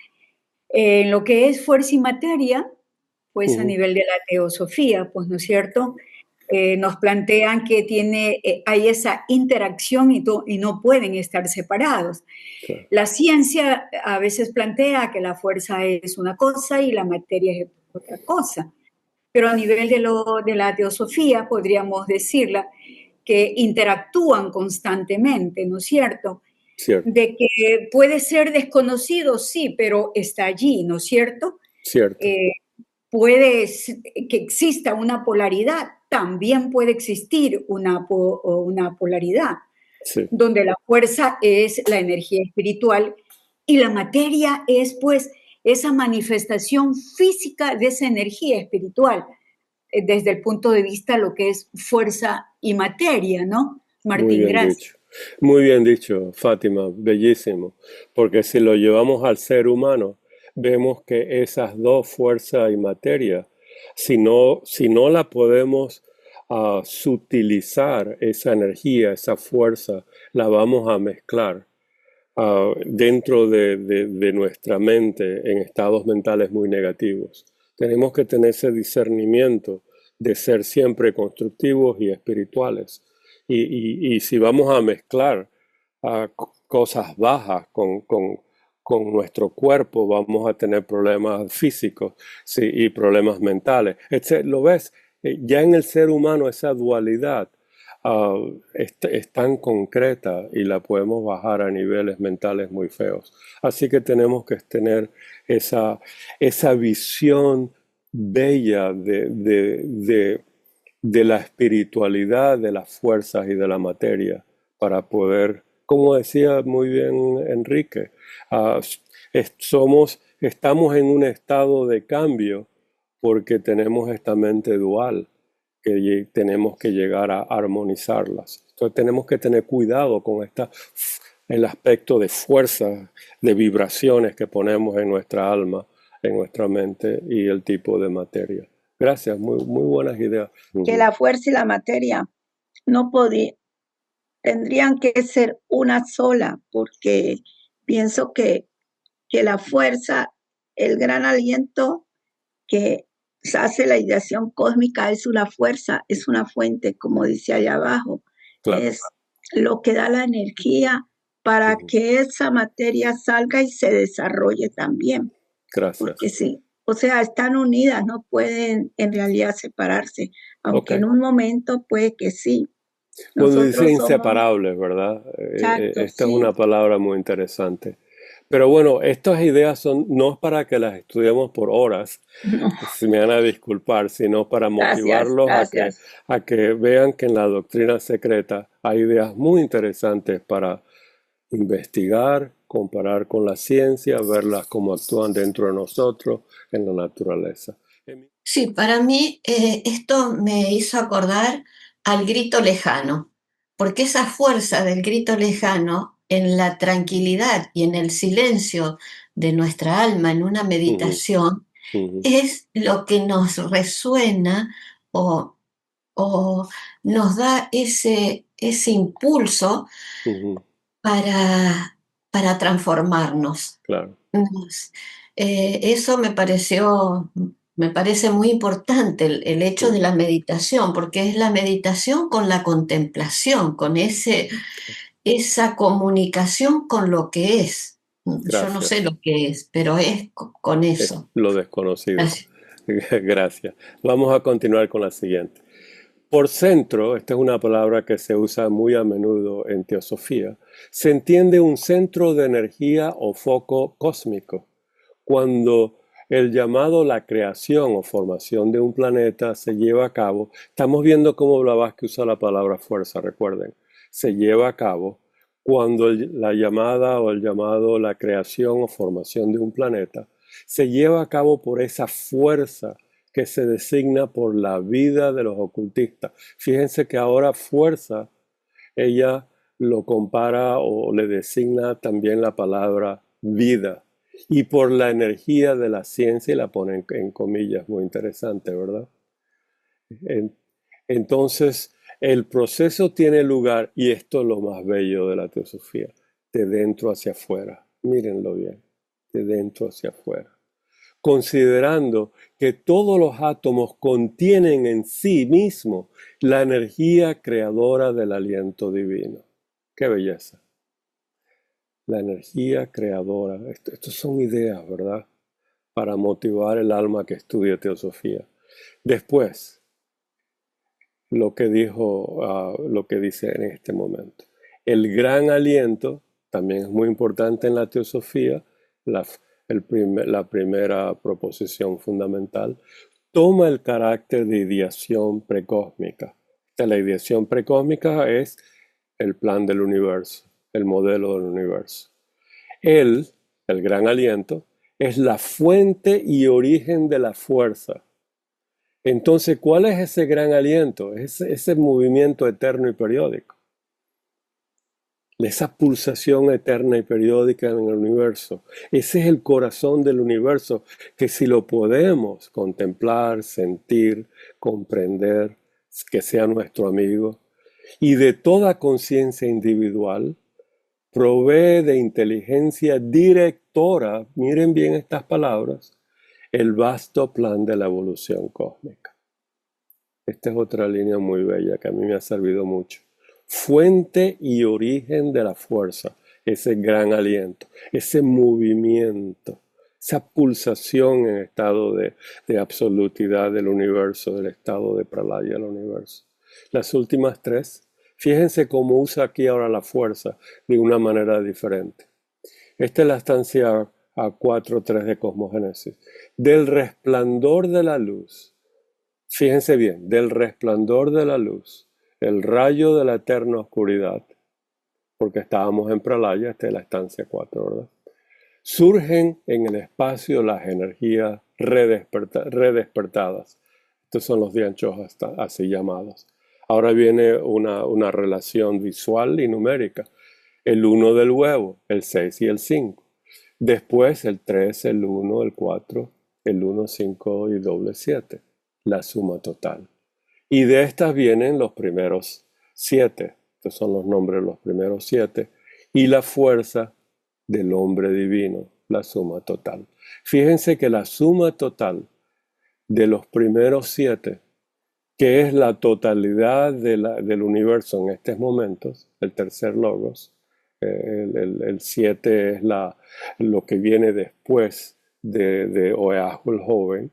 en lo que es fuerza y materia, pues a nivel de la teosofía, pues, ¿no es cierto? Nos plantean que hay esa interacción y no pueden estar separados. Claro. La ciencia a veces plantea que la fuerza es una cosa y la materia es otra cosa, pero a nivel de la teosofía podríamos decirla que interactúan constantemente, ¿no es cierto? Cierto. De que puede ser desconocido, sí, pero está allí, ¿no es cierto? Cierto. Puede que exista una polaridad, también puede existir una polaridad, Sí. donde la fuerza es la energía espiritual y la materia es pues esa manifestación física de esa energía espiritual, desde el punto de vista lo que es fuerza y materia, ¿no? Martín, Muy bien gracias. dicho. Muy bien dicho, Fátima, bellísimo. Porque si lo llevamos al ser humano, vemos que esas dos, fuerza y materia, si no la podemos sutilizar, esa energía, esa fuerza, la vamos a mezclar. dentro de nuestra mente en estados mentales muy negativos. Tenemos que tener ese discernimiento de ser siempre constructivos y espirituales. Y si vamos a mezclar cosas bajas con nuestro cuerpo, vamos a tener problemas físicos, sí, y problemas mentales. ¿Lo ves? Ya en el ser humano esa dualidad es tan concreta y la podemos bajar a niveles mentales muy feos. Así que tenemos que tener esa visión bella de la espiritualidad, de las fuerzas y de la materia para poder, como decía muy bien Enrique, estamos en un estado de cambio porque tenemos esta mente dual que tenemos que llegar a armonizarlas. Entonces tenemos que tener cuidado con el aspecto de fuerza, de vibraciones que ponemos en nuestra alma, en nuestra mente y el tipo de materia. Gracias, muy buenas ideas. Que la fuerza y la materia no tendrían que ser una sola, porque pienso que la fuerza, el gran aliento que hace la ideación cósmica es una fuerza, es una fuente, como dice allá abajo. Claro. Es lo que da la energía para que esa materia salga y se desarrolle también. Gracias. Porque sí, o sea, están unidas, no pueden en realidad separarse, aunque en un momento puede que sí. Cuando dice inseparables, ¿verdad? Exacto, esta es una palabra muy interesante. Pero bueno, estas ideas no es para que las estudiemos por horas, No. si me van a disculpar, sino para motivarlos a que vean que en la doctrina secreta hay ideas muy interesantes para investigar, comparar con la ciencia, verlas cómo actúan dentro de nosotros, en la naturaleza. Sí, para mí esto me hizo acordar al grito lejano, porque esa fuerza del grito lejano en la tranquilidad y en el silencio de nuestra alma en una meditación es lo que nos resuena o nos da ese impulso para transformarnos. Claro. Eso me parece muy importante el hecho de la meditación, porque es la meditación con la contemplación, con esa comunicación con lo que es. Gracias. Yo no sé lo que es, pero es con eso. Es lo desconocido. Gracias. Gracias. Vamos a continuar con la siguiente. Por centro, esta es una palabra que se usa muy a menudo en teosofía, se entiende un centro de energía o foco cósmico. Cuando el llamado la creación o formación de un planeta se lleva a cabo, estamos viendo cómo Blavatsky usa la palabra fuerza, recuerden, se lleva a cabo cuando la llamada o el llamado la creación o formación de un planeta se lleva a cabo por esa fuerza que se designa por la vida de los ocultistas. Fíjense que ahora fuerza, ella lo compara o le designa también la palabra vida. Y por la energía de la ciencia, y la pone en comillas, muy interesante, ¿verdad? Entonces, el proceso tiene lugar, y esto es lo más bello de la teosofía, de dentro hacia afuera. Mírenlo bien, de dentro hacia afuera. Considerando que todos los átomos contienen en sí mismo la energía creadora del aliento divino. ¡Qué belleza! La energía creadora. Estas son ideas, ¿verdad? Para motivar el alma que estudia teosofía. Después, lo que dice en este momento. El gran aliento, también es muy importante en la teosofía, la primera proposición fundamental, toma el carácter de ideación precósmica. La ideación precósmica es el plan del universo, el modelo del universo. Él, el gran aliento, es la fuente y origen de la fuerza. Entonces, ¿cuál es ese gran aliento? Es ese movimiento eterno y periódico. Esa pulsación eterna y periódica en el universo. Ese es el corazón del universo, que si lo podemos contemplar, sentir, comprender, que sea nuestro amigo, y de toda conciencia individual, provee de inteligencia directora, miren bien estas palabras, el vasto plan de la evolución cósmica. Esta es otra línea muy bella que a mí me ha servido mucho. Fuente y origen de la fuerza, ese gran aliento, ese movimiento, esa pulsación en estado de absolutidad del universo, del estado de pralaya del universo. Las últimas tres, fíjense cómo usa aquí ahora la fuerza de una manera diferente. Esta es la estancia A4.3 de Cosmogénesis. Del resplandor de la luz, fíjense bien, del resplandor de la luz, el rayo de la eterna oscuridad, porque estábamos en pralaya, esta es la estancia 4, ¿verdad? Surgen en el espacio las energías redespertadas. Estos son los dianchos así llamados. Ahora viene una relación visual y numérica. El 1 del huevo, el 6 y el 5. Después el 3, el 1, el 4, el 1, 5 y doble 7. La suma total. Y de estas vienen los primeros 7. Estos son los nombres de los primeros 7. Y la fuerza del hombre divino, la suma total. Fíjense que la suma total de los primeros 7, que es la totalidad del universo en estos momentos, el tercer logos, el 7 es lo que viene después de Oeahu el joven,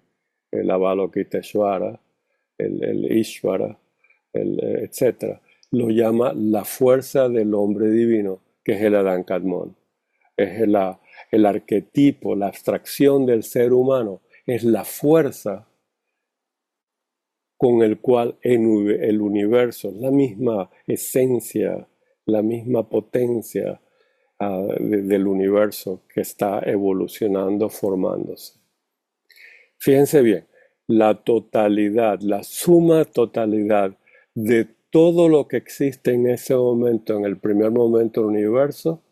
el Avalokiteshvara, el Ishvara, etc. Lo llama la fuerza del hombre divino, que es el Adán Kadmon. Es el arquetipo, la abstracción del ser humano, es la fuerza con el cual el universo, la misma esencia, la misma potencia del universo que está evolucionando, formándose. Fíjense bien, la totalidad, la suma totalidad de todo lo que existe en ese momento, en el primer momento del universo,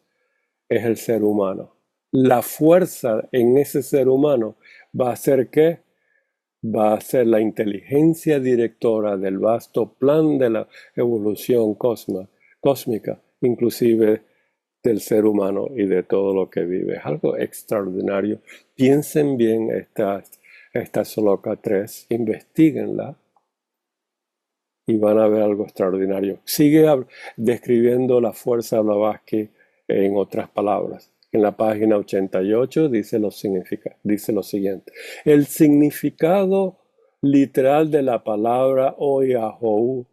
es el ser humano. La fuerza en ese ser humano va a ser ¿qué? Va a ser la inteligencia directora del vasto plan de la evolución cósmica, inclusive del ser humano y de todo lo que vive. Es algo extraordinario. Piensen bien esta Sloka 3, investiguenla y van a ver algo extraordinario. Sigue describiendo la fuerza de Blavatsky en otras palabras. En la página 88 dice lo siguiente. El significado literal de la palabra Oeahu,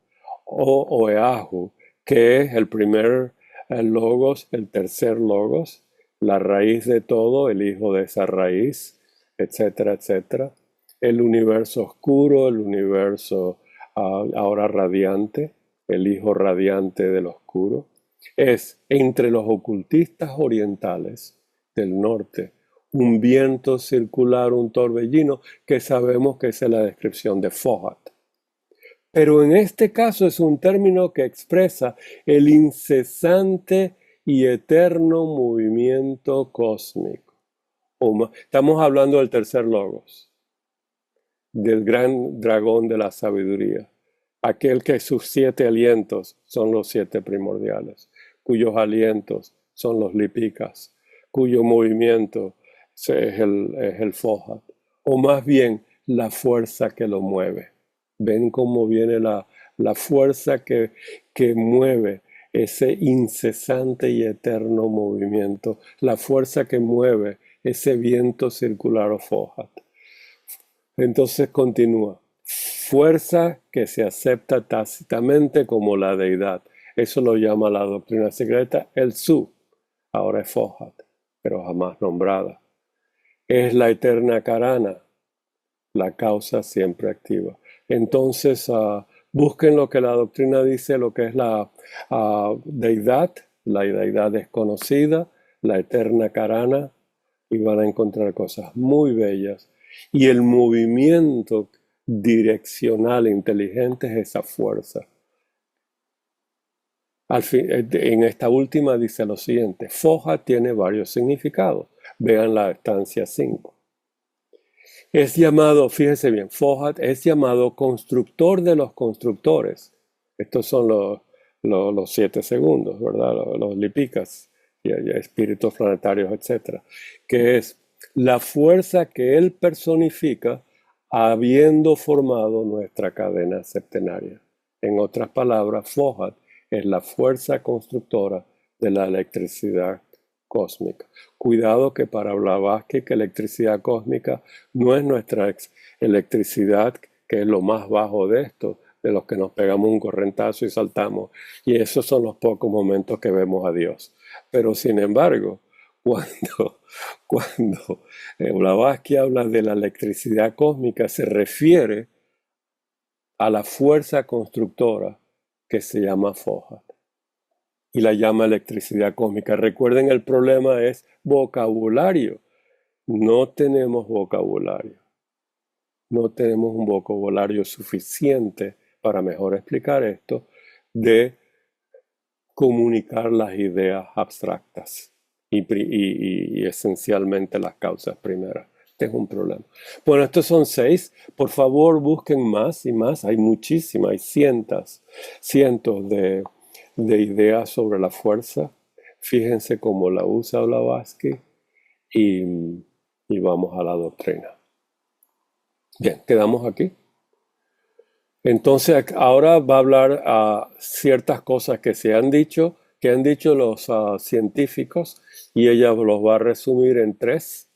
que es el primer logos, el tercer logos, la raíz de todo, el hijo de esa raíz, etcétera, etcétera. El universo oscuro, el universo ahora radiante, el hijo radiante del oscuro. Es entre los ocultistas orientales del norte un viento circular, un torbellino, que sabemos que es la descripción de Fohat. Pero en este caso es un término que expresa el incesante y eterno movimiento cósmico. Estamos hablando del tercer logos, del gran dragón de la sabiduría, aquel que sus 7 alientos son los 7 primordiales, cuyos alientos son los lipikas, cuyo movimiento es el Fohat, o más bien la fuerza que lo mueve. Ven cómo viene la fuerza que mueve ese incesante y eterno movimiento, la fuerza que mueve ese viento circular o Fohat. Entonces continúa. Fuerza que se acepta tácitamente como la deidad. Eso lo llama la doctrina secreta el Su. Ahora es Fohat, pero jamás nombrada. Es la eterna Karana, la causa siempre activa. Entonces, busquen lo que la doctrina dice, lo que es la deidad desconocida, la eterna Karana, y van a encontrar cosas muy bellas. Y el movimiento direccional inteligente es esa fuerza. Al fin, en esta última dice lo siguiente: Fohat tiene varios significados. Vean la estancia 5. Es llamado, fíjese bien, Fohat es llamado constructor de los constructores. Estos son los 7 segundos, ¿verdad? Los lipikas, y espíritus planetarios, etc., que es la fuerza que él personifica habiendo formado nuestra cadena septenaria. En otras palabras, Fohat es la fuerza constructora de la electricidad cósmica. Cuidado que para Blavatsky que electricidad cósmica no es nuestra electricidad, que es lo más bajo de esto, de los que nos pegamos un correntazo y saltamos. Y esos son los pocos momentos que vemos a Dios. Pero sin embargo, cuando Blavatsky habla de la electricidad cósmica, se refiere a la fuerza constructora que se llama Fohat y la llama electricidad cósmica. Recuerden, el problema es vocabulario. No tenemos vocabulario. No tenemos un vocabulario suficiente para mejor explicar esto, de comunicar las ideas abstractas y esencialmente las causas primeras. Este es un problema. Bueno, estos son 6. Por favor, busquen más y más. Hay muchísimas, hay cientos de ideas sobre la fuerza. Fíjense cómo la usa Blavatsky y vamos a la doctrina. Bien, quedamos aquí. Entonces, ahora va a hablar a ciertas cosas que han dicho los científicos, y ella los va a resumir en 3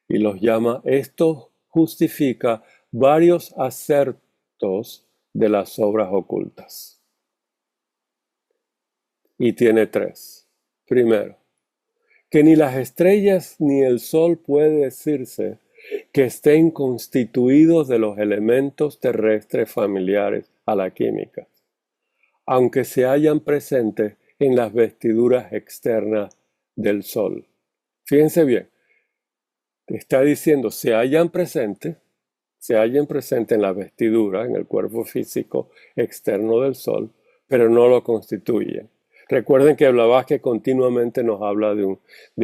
y los llama: esto justifica varios acertos de las obras ocultas. Y tiene 3. Primero, que ni las estrellas ni el sol puede decirse que estén constituidos de los elementos terrestres familiares a la química, aunque se hallan presentes en las vestiduras externas del sol. Fíjense bien, está diciendo se hallan presentes en la vestidura, en el cuerpo físico externo del sol, pero no lo constituyen. Recuerden que Blavatsky continuamente nos habla de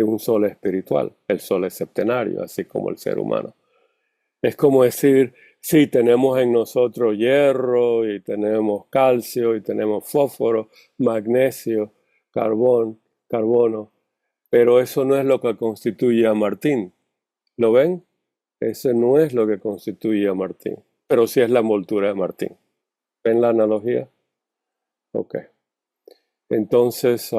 un sol espiritual. El sol es septenario, así como el ser humano. Es como decir, sí, tenemos en nosotros hierro, y tenemos calcio, y tenemos fósforo, magnesio, carbono, pero eso no es lo que constituye a Martín. ¿Lo ven? Eso no es lo que constituye a Martín, pero sí es la envoltura de Martín. ¿Ven la analogía? Ok. Entonces,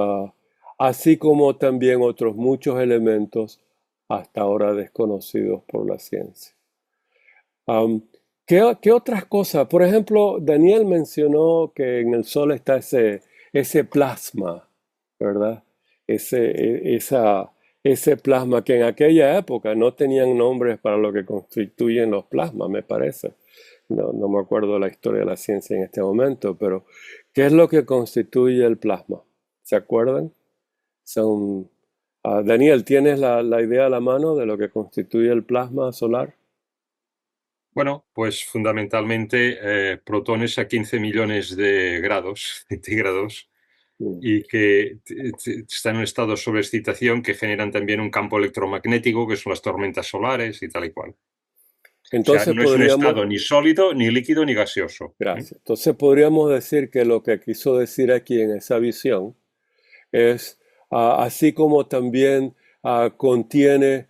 así como también otros muchos elementos hasta ahora desconocidos por la ciencia. ¿Qué otras cosas? Por ejemplo, Daniel mencionó que en el Sol está ese plasma, ¿verdad? Ese plasma que en aquella época no tenían nombres para lo que constituyen los plasmas, me parece. No me acuerdo la historia de la ciencia en este momento, pero ¿qué es lo que constituye el plasma? ¿Se acuerdan? Daniel, ¿tienes la idea a la mano de lo que constituye el plasma solar? Bueno, pues fundamentalmente protones a 15 millones de grados centígrados y que están en un estado de sobreexcitación, que generan también un campo electromagnético, que son las tormentas solares y tal y cual. Entonces, o sea, no es un estado ni sólido, ni líquido, ni gaseoso. Gracias. Entonces podríamos decir que lo que quiso decir aquí en esa visión es, así como también contiene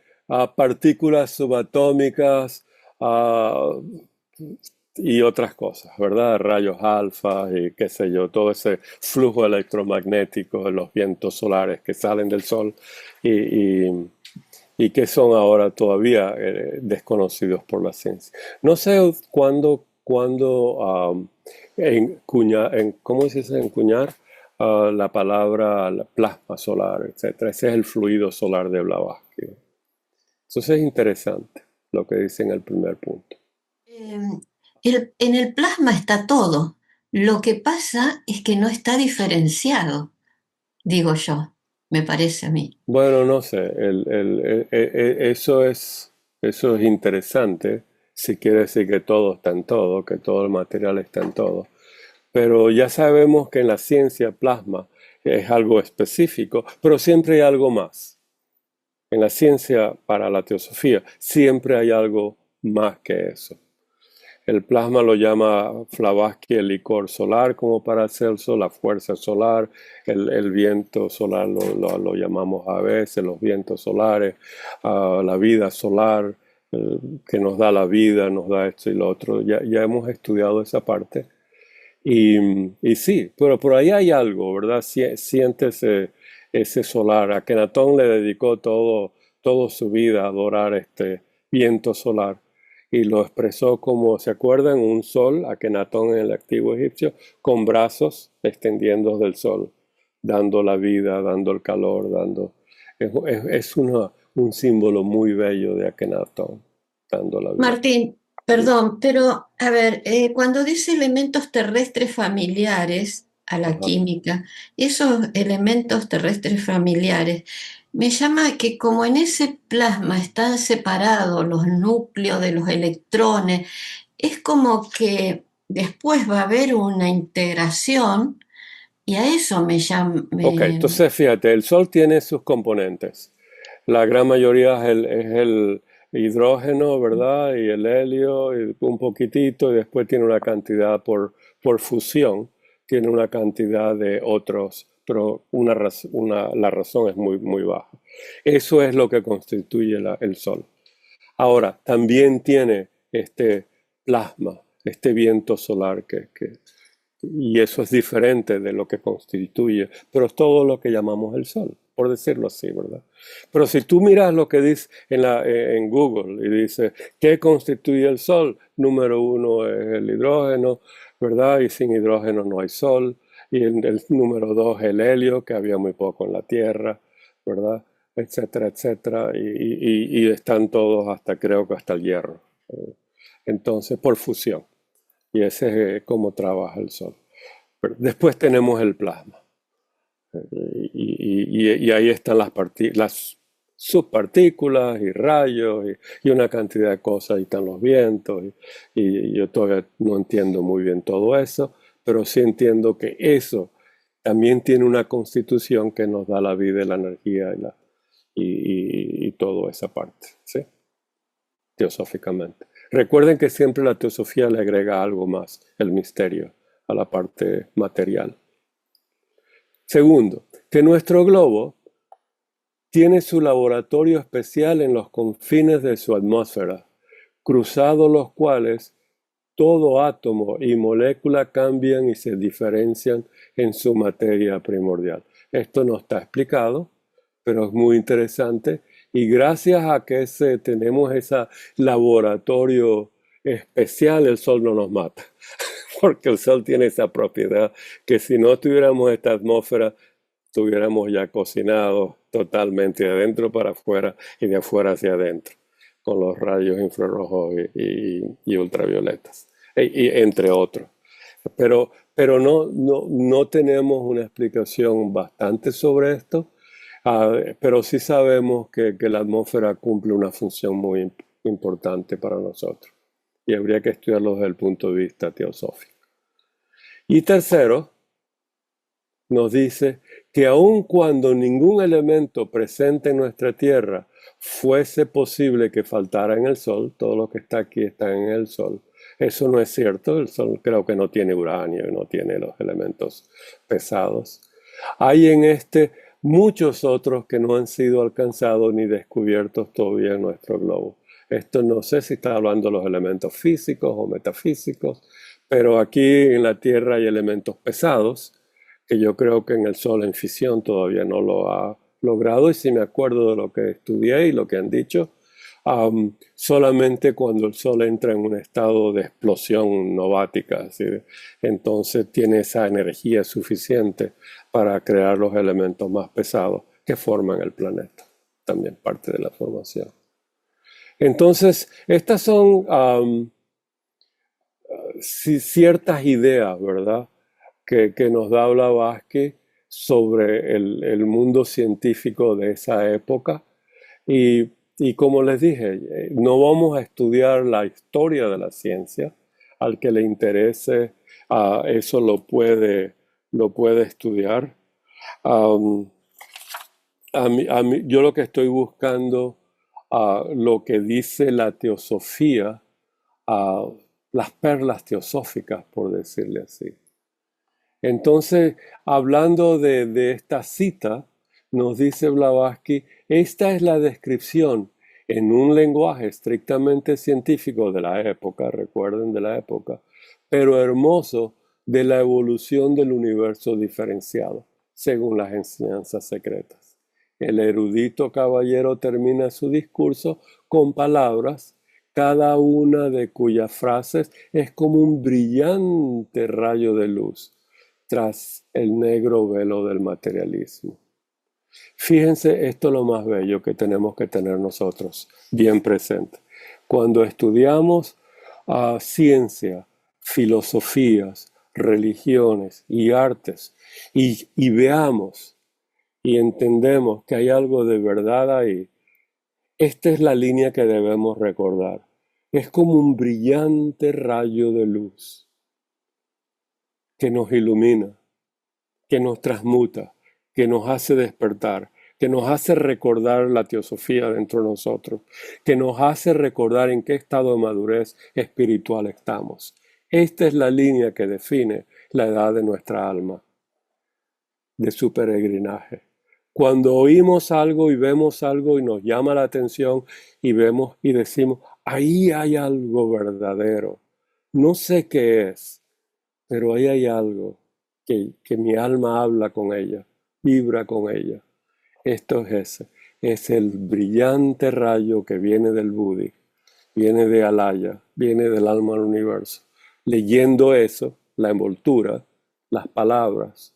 partículas subatómicas y otras cosas, ¿verdad? Rayos alfa y qué sé yo, todo ese flujo electromagnético de los vientos solares que salen del Sol y que son ahora todavía desconocidos por la ciencia. No sé cuándo ¿cómo se dice encuñar la palabra plasma solar, etcétera? Ese es el fluido solar de Blavatsky. Entonces es interesante lo que dice en el primer punto. En el plasma está todo. Lo que pasa es que no está diferenciado, digo yo. Me parece a mí. Bueno, no sé, eso es interesante, si quiere decir que todo está en todo, que todo el material está en todo. Pero ya sabemos que en la ciencia plasma es algo específico, pero siempre hay algo más. En la ciencia para la teosofía siempre hay algo más que eso. El plasma lo llama Blavatsky el licor solar, como Paracelso, la fuerza solar, el viento solar lo llamamos a veces, los vientos solares, la vida solar, que nos da la vida, nos da esto y lo otro. Ya hemos estudiado esa parte. Y sí, pero por ahí hay algo, ¿verdad? Siente ese solar. Akenatón le dedicó toda su vida a adorar este viento solar y lo expresó como, ¿se acuerdan? Un sol, Akenatón en el antiguo egipcio, con brazos extendiendo del sol, dando la vida, dando el calor, es un símbolo muy bello de Akenatón, dando la vida. Martín, perdón, pero a ver, cuando dice elementos terrestres familiares a la química, esos elementos terrestres familiares, me llama que como en ese plasma están separados los núcleos de los electrones, es como que después va a haber una integración y a eso me llama... Ok, entonces fíjate, el Sol tiene sus componentes. La gran mayoría es el hidrógeno, ¿verdad? Y el helio, y un poquitito, y después tiene una cantidad por fusión, tiene una cantidad de otros, pero la razón es muy, muy baja. Eso es lo que constituye el Sol. Ahora, también tiene este plasma, este viento solar y eso es diferente de lo que constituye, pero es todo lo que llamamos el Sol, por decirlo así, ¿verdad? Pero si tú miras lo que dice en Google y dice, ¿qué constituye el Sol? Número 1 es el hidrógeno, ¿verdad? Y sin hidrógeno no hay Sol. Y el número 2 el helio, que había muy poco en la Tierra, ¿verdad? Etcétera, etcétera. Y están todos creo que hasta el hierro. Entonces, por fusión. Y ese es cómo trabaja el Sol. Pero después tenemos el plasma. Y ahí están las subpartículas y rayos y una cantidad de cosas. Ahí están los vientos. Y yo todavía no entiendo muy bien todo eso, pero sí entiendo que eso también tiene una constitución que nos da la vida y la energía y toda esa parte, ¿sí? Teosóficamente. Recuerden que siempre la teosofía le agrega algo más, el misterio, a la parte material. Segundo, que nuestro globo tiene su laboratorio especial en los confines de su atmósfera, cruzados los cuales todo átomo y molécula cambian y se diferencian en su materia primordial. Esto no está explicado, pero es muy interesante. Y gracias a que tenemos ese laboratorio especial, el Sol no nos mata. Porque el Sol tiene esa propiedad que si no tuviéramos esta atmósfera, estuviéramos ya cocinados totalmente de adentro para afuera y de afuera hacia adentro, con los rayos infrarrojos y ultravioletas, y entre otros. Pero no tenemos una explicación bastante sobre esto. Pero sí sabemos que la atmósfera cumple una función muy importante para nosotros y habría que estudiarlo desde el punto de vista teosófico. Y tercero, nos dice que aun cuando ningún elemento presente en nuestra Tierra fuese posible que faltara en el Sol, todo lo que está aquí está en el Sol. Eso no es cierto, el Sol creo que no tiene uranio, no tiene los elementos pesados. Hay en muchos otros que no han sido alcanzados ni descubiertos todavía en nuestro globo. Esto no sé si está hablando de los elementos físicos o metafísicos, pero aquí en la Tierra hay elementos pesados, que yo creo que en el Sol en fisión todavía no lo ha logrado, y si me acuerdo de lo que estudié y lo que han dicho, solamente cuando el Sol entra en un estado de explosión novática, ¿sí? Entonces tiene esa energía suficiente para crear los elementos más pesados que forman el planeta, también parte de la formación. Entonces, estas son ciertas ideas, ¿verdad?, que nos da Blavatsky sobre el mundo científico de esa época. Y como les dije, no vamos a estudiar la historia de la ciencia. Al que le interese, eso lo puede estudiar. Yo lo que estoy buscando, lo que dice la teosofía, las perlas teosóficas, por decirle así. Entonces, hablando de esta cita, nos dice Blavatsky, esta es la descripción en un lenguaje estrictamente científico de la época, recuerden de la época, pero hermoso, de la evolución del universo diferenciado, según las enseñanzas secretas. El erudito caballero termina su discurso con palabras, cada una de cuyas frases es como un brillante rayo de luz tras el negro velo del materialismo. Fíjense, esto es lo más bello que tenemos que tener nosotros bien presente. Cuando estudiamos ciencia, filosofías, religiones y artes y veamos y entendemos que hay algo de verdad ahí, esta es la línea que debemos recordar. Es como un brillante rayo de luz que nos ilumina, que nos transmuta, que nos hace despertar, que nos hace recordar la teosofía dentro de nosotros, que nos hace recordar en qué estado de madurez espiritual estamos. Esta es la línea que define la edad de nuestra alma, de su peregrinaje. Cuando oímos algo y vemos algo y nos llama la atención y vemos y decimos, ahí hay algo verdadero. No sé qué es, pero ahí hay algo que mi alma habla con ella, vibra con ella. Esto es ese. Es el brillante rayo que viene del Buddhi, viene de Alaya, viene del alma del universo. Leyendo eso, la envoltura, las palabras,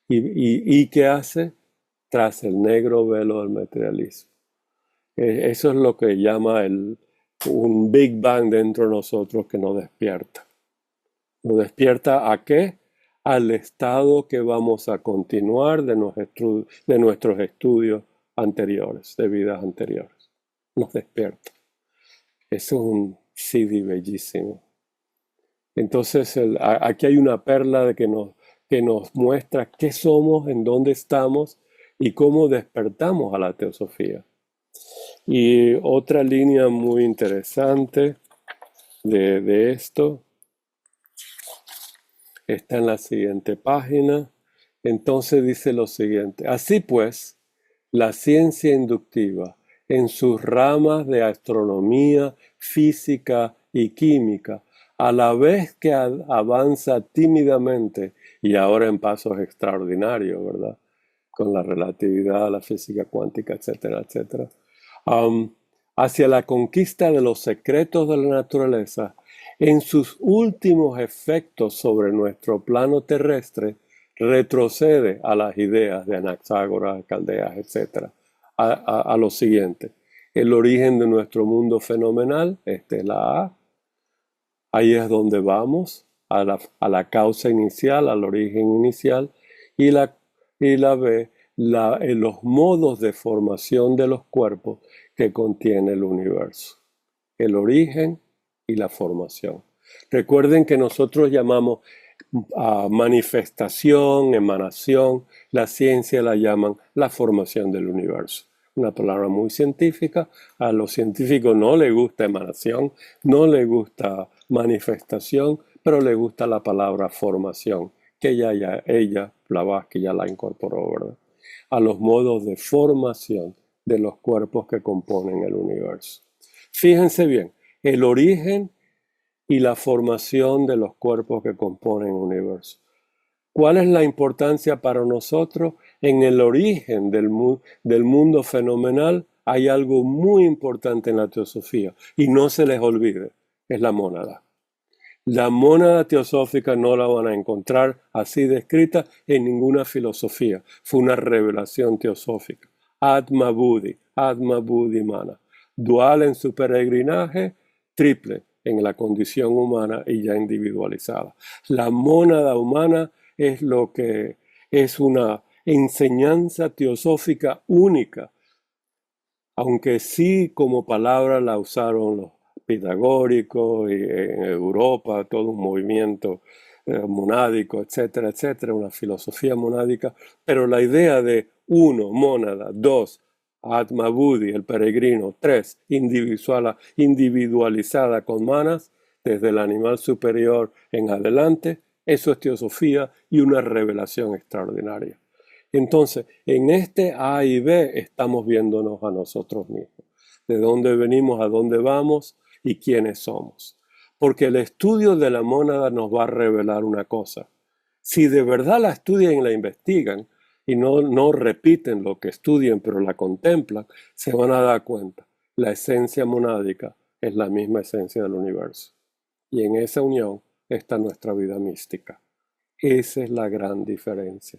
y ¿qué hace? Tras el negro velo del materialismo. Eso es lo que llama un Big Bang dentro de nosotros que nos despierta. ¿Nos despierta a qué? Al estado que vamos a continuar de nuestros estudios anteriores, de vidas anteriores. Nos despierta. Eso es un CD bellísimo. Entonces, aquí hay una perla que nos muestra qué somos, en dónde estamos y cómo despertamos a la teosofía. Y otra línea muy interesante de esto está en la siguiente página. Entonces dice lo siguiente: así pues, la ciencia inductiva, en sus ramas de astronomía, física y química, a la vez que avanza tímidamente y ahora en pasos extraordinarios, ¿verdad? Con la relatividad, la física cuántica, etcétera, etcétera, hacia la conquista de los secretos de la naturaleza, en sus últimos efectos sobre nuestro plano terrestre, retrocede a las ideas de Anaxágoras, Caldeas, etc. A lo siguiente: el origen de nuestro mundo fenomenal, esta es la A. Ahí es donde vamos, a la causa inicial, al origen inicial, y la B, los modos de formación de los cuerpos que contiene el universo. El origen y la formación. Recuerden que nosotros llamamos manifestación, emanación, la ciencia la llaman la formación del universo. Una palabra muy científica. A los científicos no les gusta emanación, no les gusta manifestación, pero les gusta la palabra formación, que ella Blavatsky ya la incorporó, ¿verdad? A los modos de formación de los cuerpos que componen el universo. Fíjense bien, el origen y la formación de los cuerpos que componen el universo. ¿Cuál es la importancia para nosotros? En el origen del mundo fenomenal hay algo muy importante en la teosofía, y no se les olvide, es la mónada. La mónada teosófica no la van a encontrar así descrita en ninguna filosofía. Fue una revelación teosófica. Atma Buddhi Mana. Dual en su peregrinaje, triple en la condición humana y ya individualizada. La mónada humana es lo que es una enseñanza teosófica única, aunque sí como palabra la usaron los pitagóricos y en Europa todo un movimiento monádico, etcétera, etcétera, una filosofía monádica, pero la idea de 1, mónada, 2, Atma Buddhi, el peregrino, 3, individualizada con manas, desde el animal superior en adelante, eso es teosofía y una revelación extraordinaria. Entonces, en este A y B estamos viéndonos a nosotros mismos, de dónde venimos, a dónde vamos y quiénes somos. Porque el estudio de la mónada nos va a revelar una cosa. Si de verdad la estudian y la investigan, y no repiten lo que estudian, pero la contemplan, se van a dar cuenta. La esencia monádica es la misma esencia del universo. Y en esa unión está nuestra vida mística. Esa es la gran diferencia.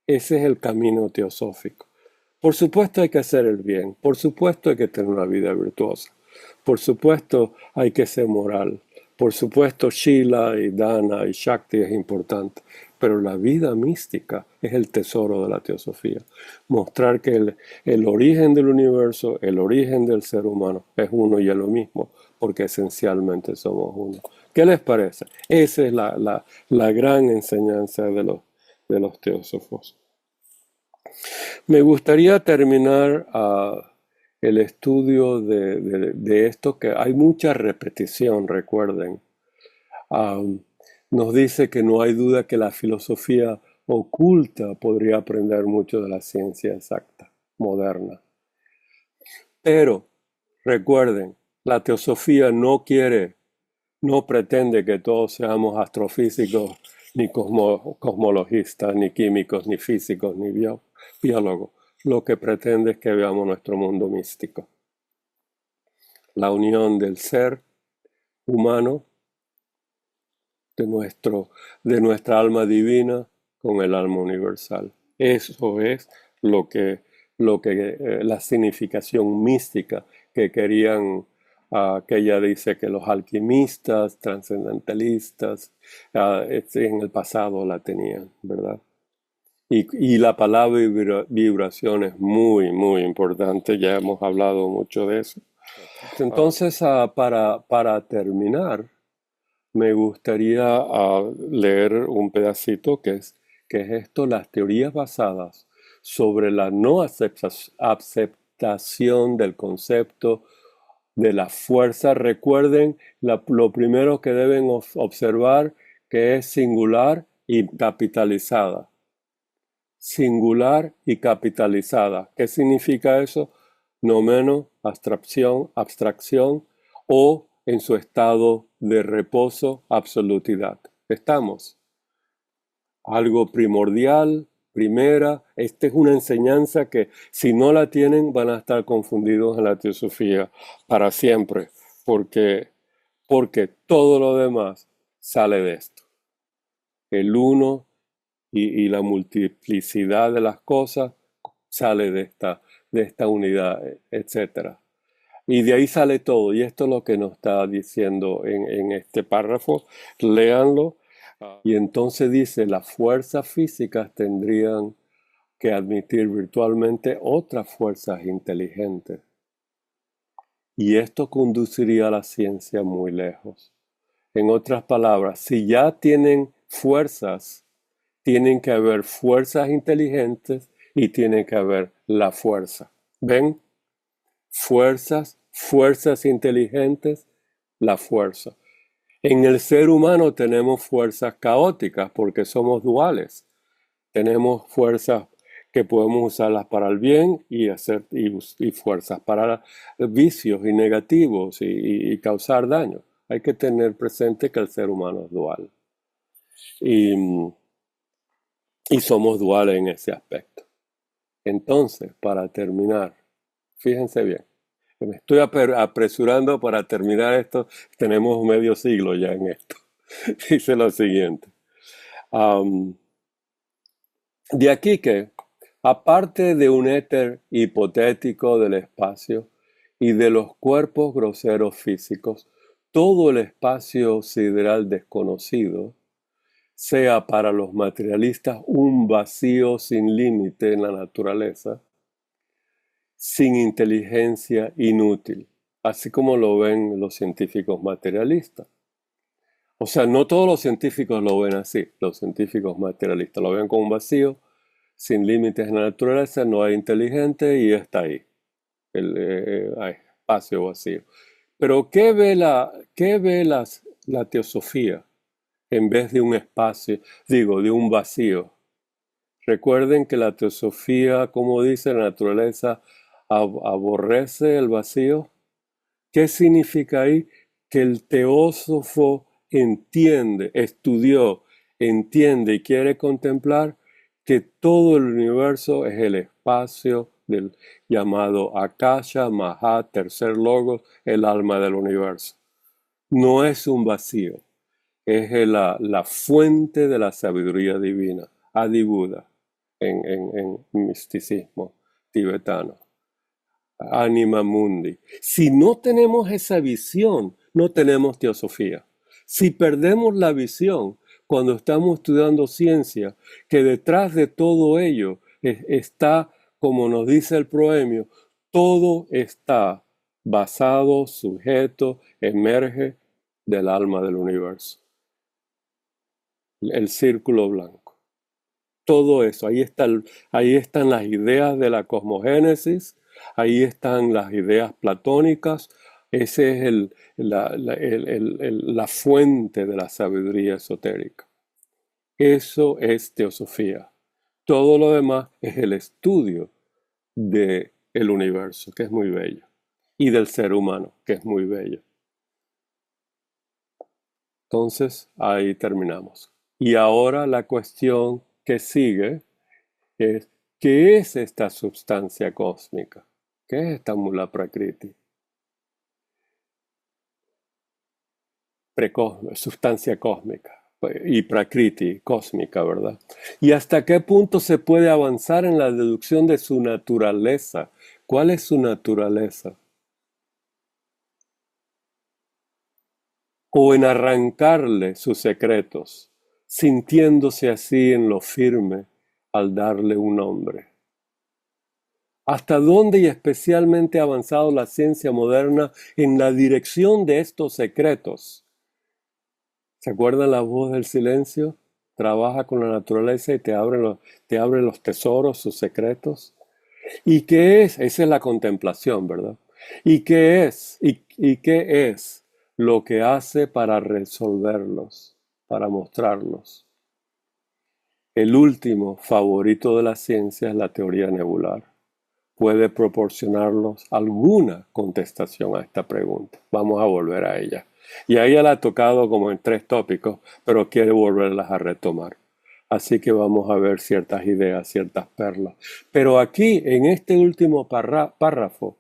Ese es el camino teosófico. Por supuesto hay que hacer el bien. Por supuesto hay que tener una vida virtuosa. Por supuesto hay que ser moral. Por supuesto Shila y Dana y Shakti es importante. Pero la vida mística es el tesoro de la teosofía. Mostrar que el origen del universo, el origen del ser humano es uno y es lo mismo, porque esencialmente somos uno. ¿Qué les parece? Esa es la gran enseñanza de los teósofos. Me gustaría terminar el estudio de esto, que hay mucha repetición, recuerden. Nos dice que no hay duda que la filosofía oculta podría aprender mucho de la ciencia exacta, moderna. Pero, recuerden, la teosofía no pretende que todos seamos astrofísicos, ni cosmologistas, ni químicos, ni físicos, ni biólogos. Lo que pretende es que veamos nuestro mundo místico. La unión del ser humano, de nuestra alma divina con el alma universal. Eso es la significación mística que querían, que ella dice que los alquimistas, trascendentalistas, en el pasado la tenían, ¿verdad? Y la palabra vibración es muy, muy importante, ya hemos hablado mucho de eso. Entonces, para terminar, me gustaría leer un pedacito que es esto, las teorías basadas sobre la no aceptación del concepto de la fuerza. Recuerden lo primero que deben observar, que es singular y capitalizada. Singular y capitalizada. ¿Qué significa eso? Nomeno, abstracción o en su estado de reposo, absolutidad. ¿Estamos? Algo primordial, primera. Esta es una enseñanza que si no la tienen van a estar confundidos en la teosofía para siempre, porque todo lo demás sale de esto. El uno y la multiplicidad de las cosas sale de esta unidad, etc. Y de ahí sale todo, y esto es lo que nos está diciendo en este párrafo. Léanlo. Y entonces dice, las fuerzas físicas tendrían que admitir virtualmente otras fuerzas inteligentes. Y esto conduciría a la ciencia muy lejos. En otras palabras, si ya tienen fuerzas, tienen que haber fuerzas inteligentes y tiene que haber la fuerza. ¿Ven? Fuerzas inteligentes, la fuerza. En el ser humano tenemos fuerzas caóticas porque somos duales. Tenemos fuerzas que podemos usarlas para el bien y fuerzas para vicios y negativos y causar daño. Hay que tener presente que el ser humano es dual. Y somos duales en ese aspecto. Entonces, para terminar, fíjense bien. Me estoy apresurando para terminar esto. Tenemos medio siglo ya en esto. Dice lo siguiente. De aquí que, aparte de un éter hipotético del espacio y de los cuerpos groseros físicos, todo el espacio sideral desconocido, sea para los materialistas un vacío sin límite en la naturaleza, sin inteligencia, inútil, así como lo ven los científicos materialistas. O sea, no todos los científicos lo ven así, los científicos materialistas lo ven como un vacío, sin límites en la naturaleza, no hay inteligente y está ahí, hay espacio vacío. Pero ¿qué ve la teosofía en vez de un espacio, de un vacío. Recuerden que la teosofía, como dice la naturaleza, aborrece el vacío. ¿Qué significa ahí? Que el teósofo estudió, entiende y quiere contemplar que todo el universo es el espacio del llamado Akasha, Mahat, tercer logos, el alma del universo. No es un vacío, es la fuente de la sabiduría divina, Adi Buddha, en misticismo tibetano. Anima mundi. Si no tenemos esa visión, no tenemos teosofía. Si perdemos la visión cuando estamos estudiando ciencia, que detrás de todo ello está, como nos dice el proemio, todo está basado, sujeto, emerge del alma del universo. El círculo blanco. Todo eso, ahí están las ideas de la cosmogénesis, ahí están las ideas platónicas. Ese es la fuente de la sabiduría esotérica. Eso es teosofía. Todo lo demás es el estudio del universo, que es muy bello, y del ser humano, que es muy bello. Entonces, ahí terminamos. Y ahora la cuestión que sigue es, ¿qué es esta sustancia cósmica? ¿Qué es esta Mula Prakriti? Sustancia cósmica y Prakriti, cósmica, ¿verdad? ¿Y hasta qué punto se puede avanzar en la deducción de su naturaleza? ¿Cuál es su naturaleza? O en arrancarle sus secretos, sintiéndose así en lo firme al darle un nombre. ¿Hasta dónde y especialmente ha avanzado la ciencia moderna en la dirección de estos secretos? ¿Se acuerdan la voz del silencio? Trabaja con la naturaleza y te abre los tesoros, sus secretos. ¿Y qué es? Esa es la contemplación, ¿verdad? ¿Y qué es? ¿Y qué es lo que hace para resolverlos, para mostrarlos? El último favorito de la ciencia es la teoría nebular. Puede proporcionarnos alguna contestación a esta pregunta. Vamos a volver a ella. Y a ella la ha tocado como en 3 tópicos, pero quiere volverlas a retomar. Así que vamos a ver ciertas ideas, ciertas perlas. Pero aquí, en este último párrafo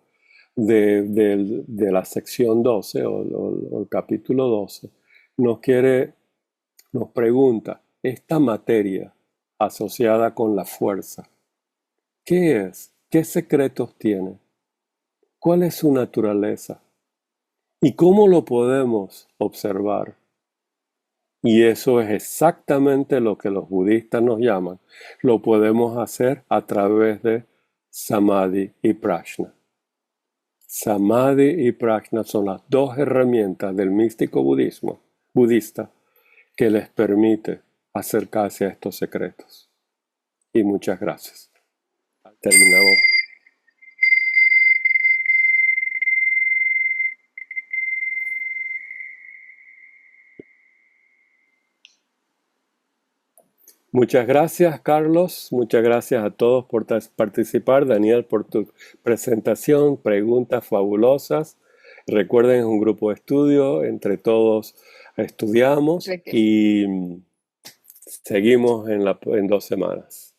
de la sección 12 o el capítulo 12, nos pregunta, esta materia asociada con la fuerza, ¿qué es? ¿Qué secretos tiene? ¿Cuál es su naturaleza? ¿Y cómo lo podemos observar? Y eso es exactamente lo que los budistas nos llaman. Lo podemos hacer a través de Samadhi y Prajna. Samadhi y Prajna son las 2 herramientas del místico budista que les permite acercarse a estos secretos. Y muchas gracias. Terminamos. Muchas gracias, Carlos. Muchas gracias a todos por participar. Daniel, por tu presentación, preguntas fabulosas. Recuerden, es un grupo de estudio. Entre todos estudiamos y seguimos en 2 semanas.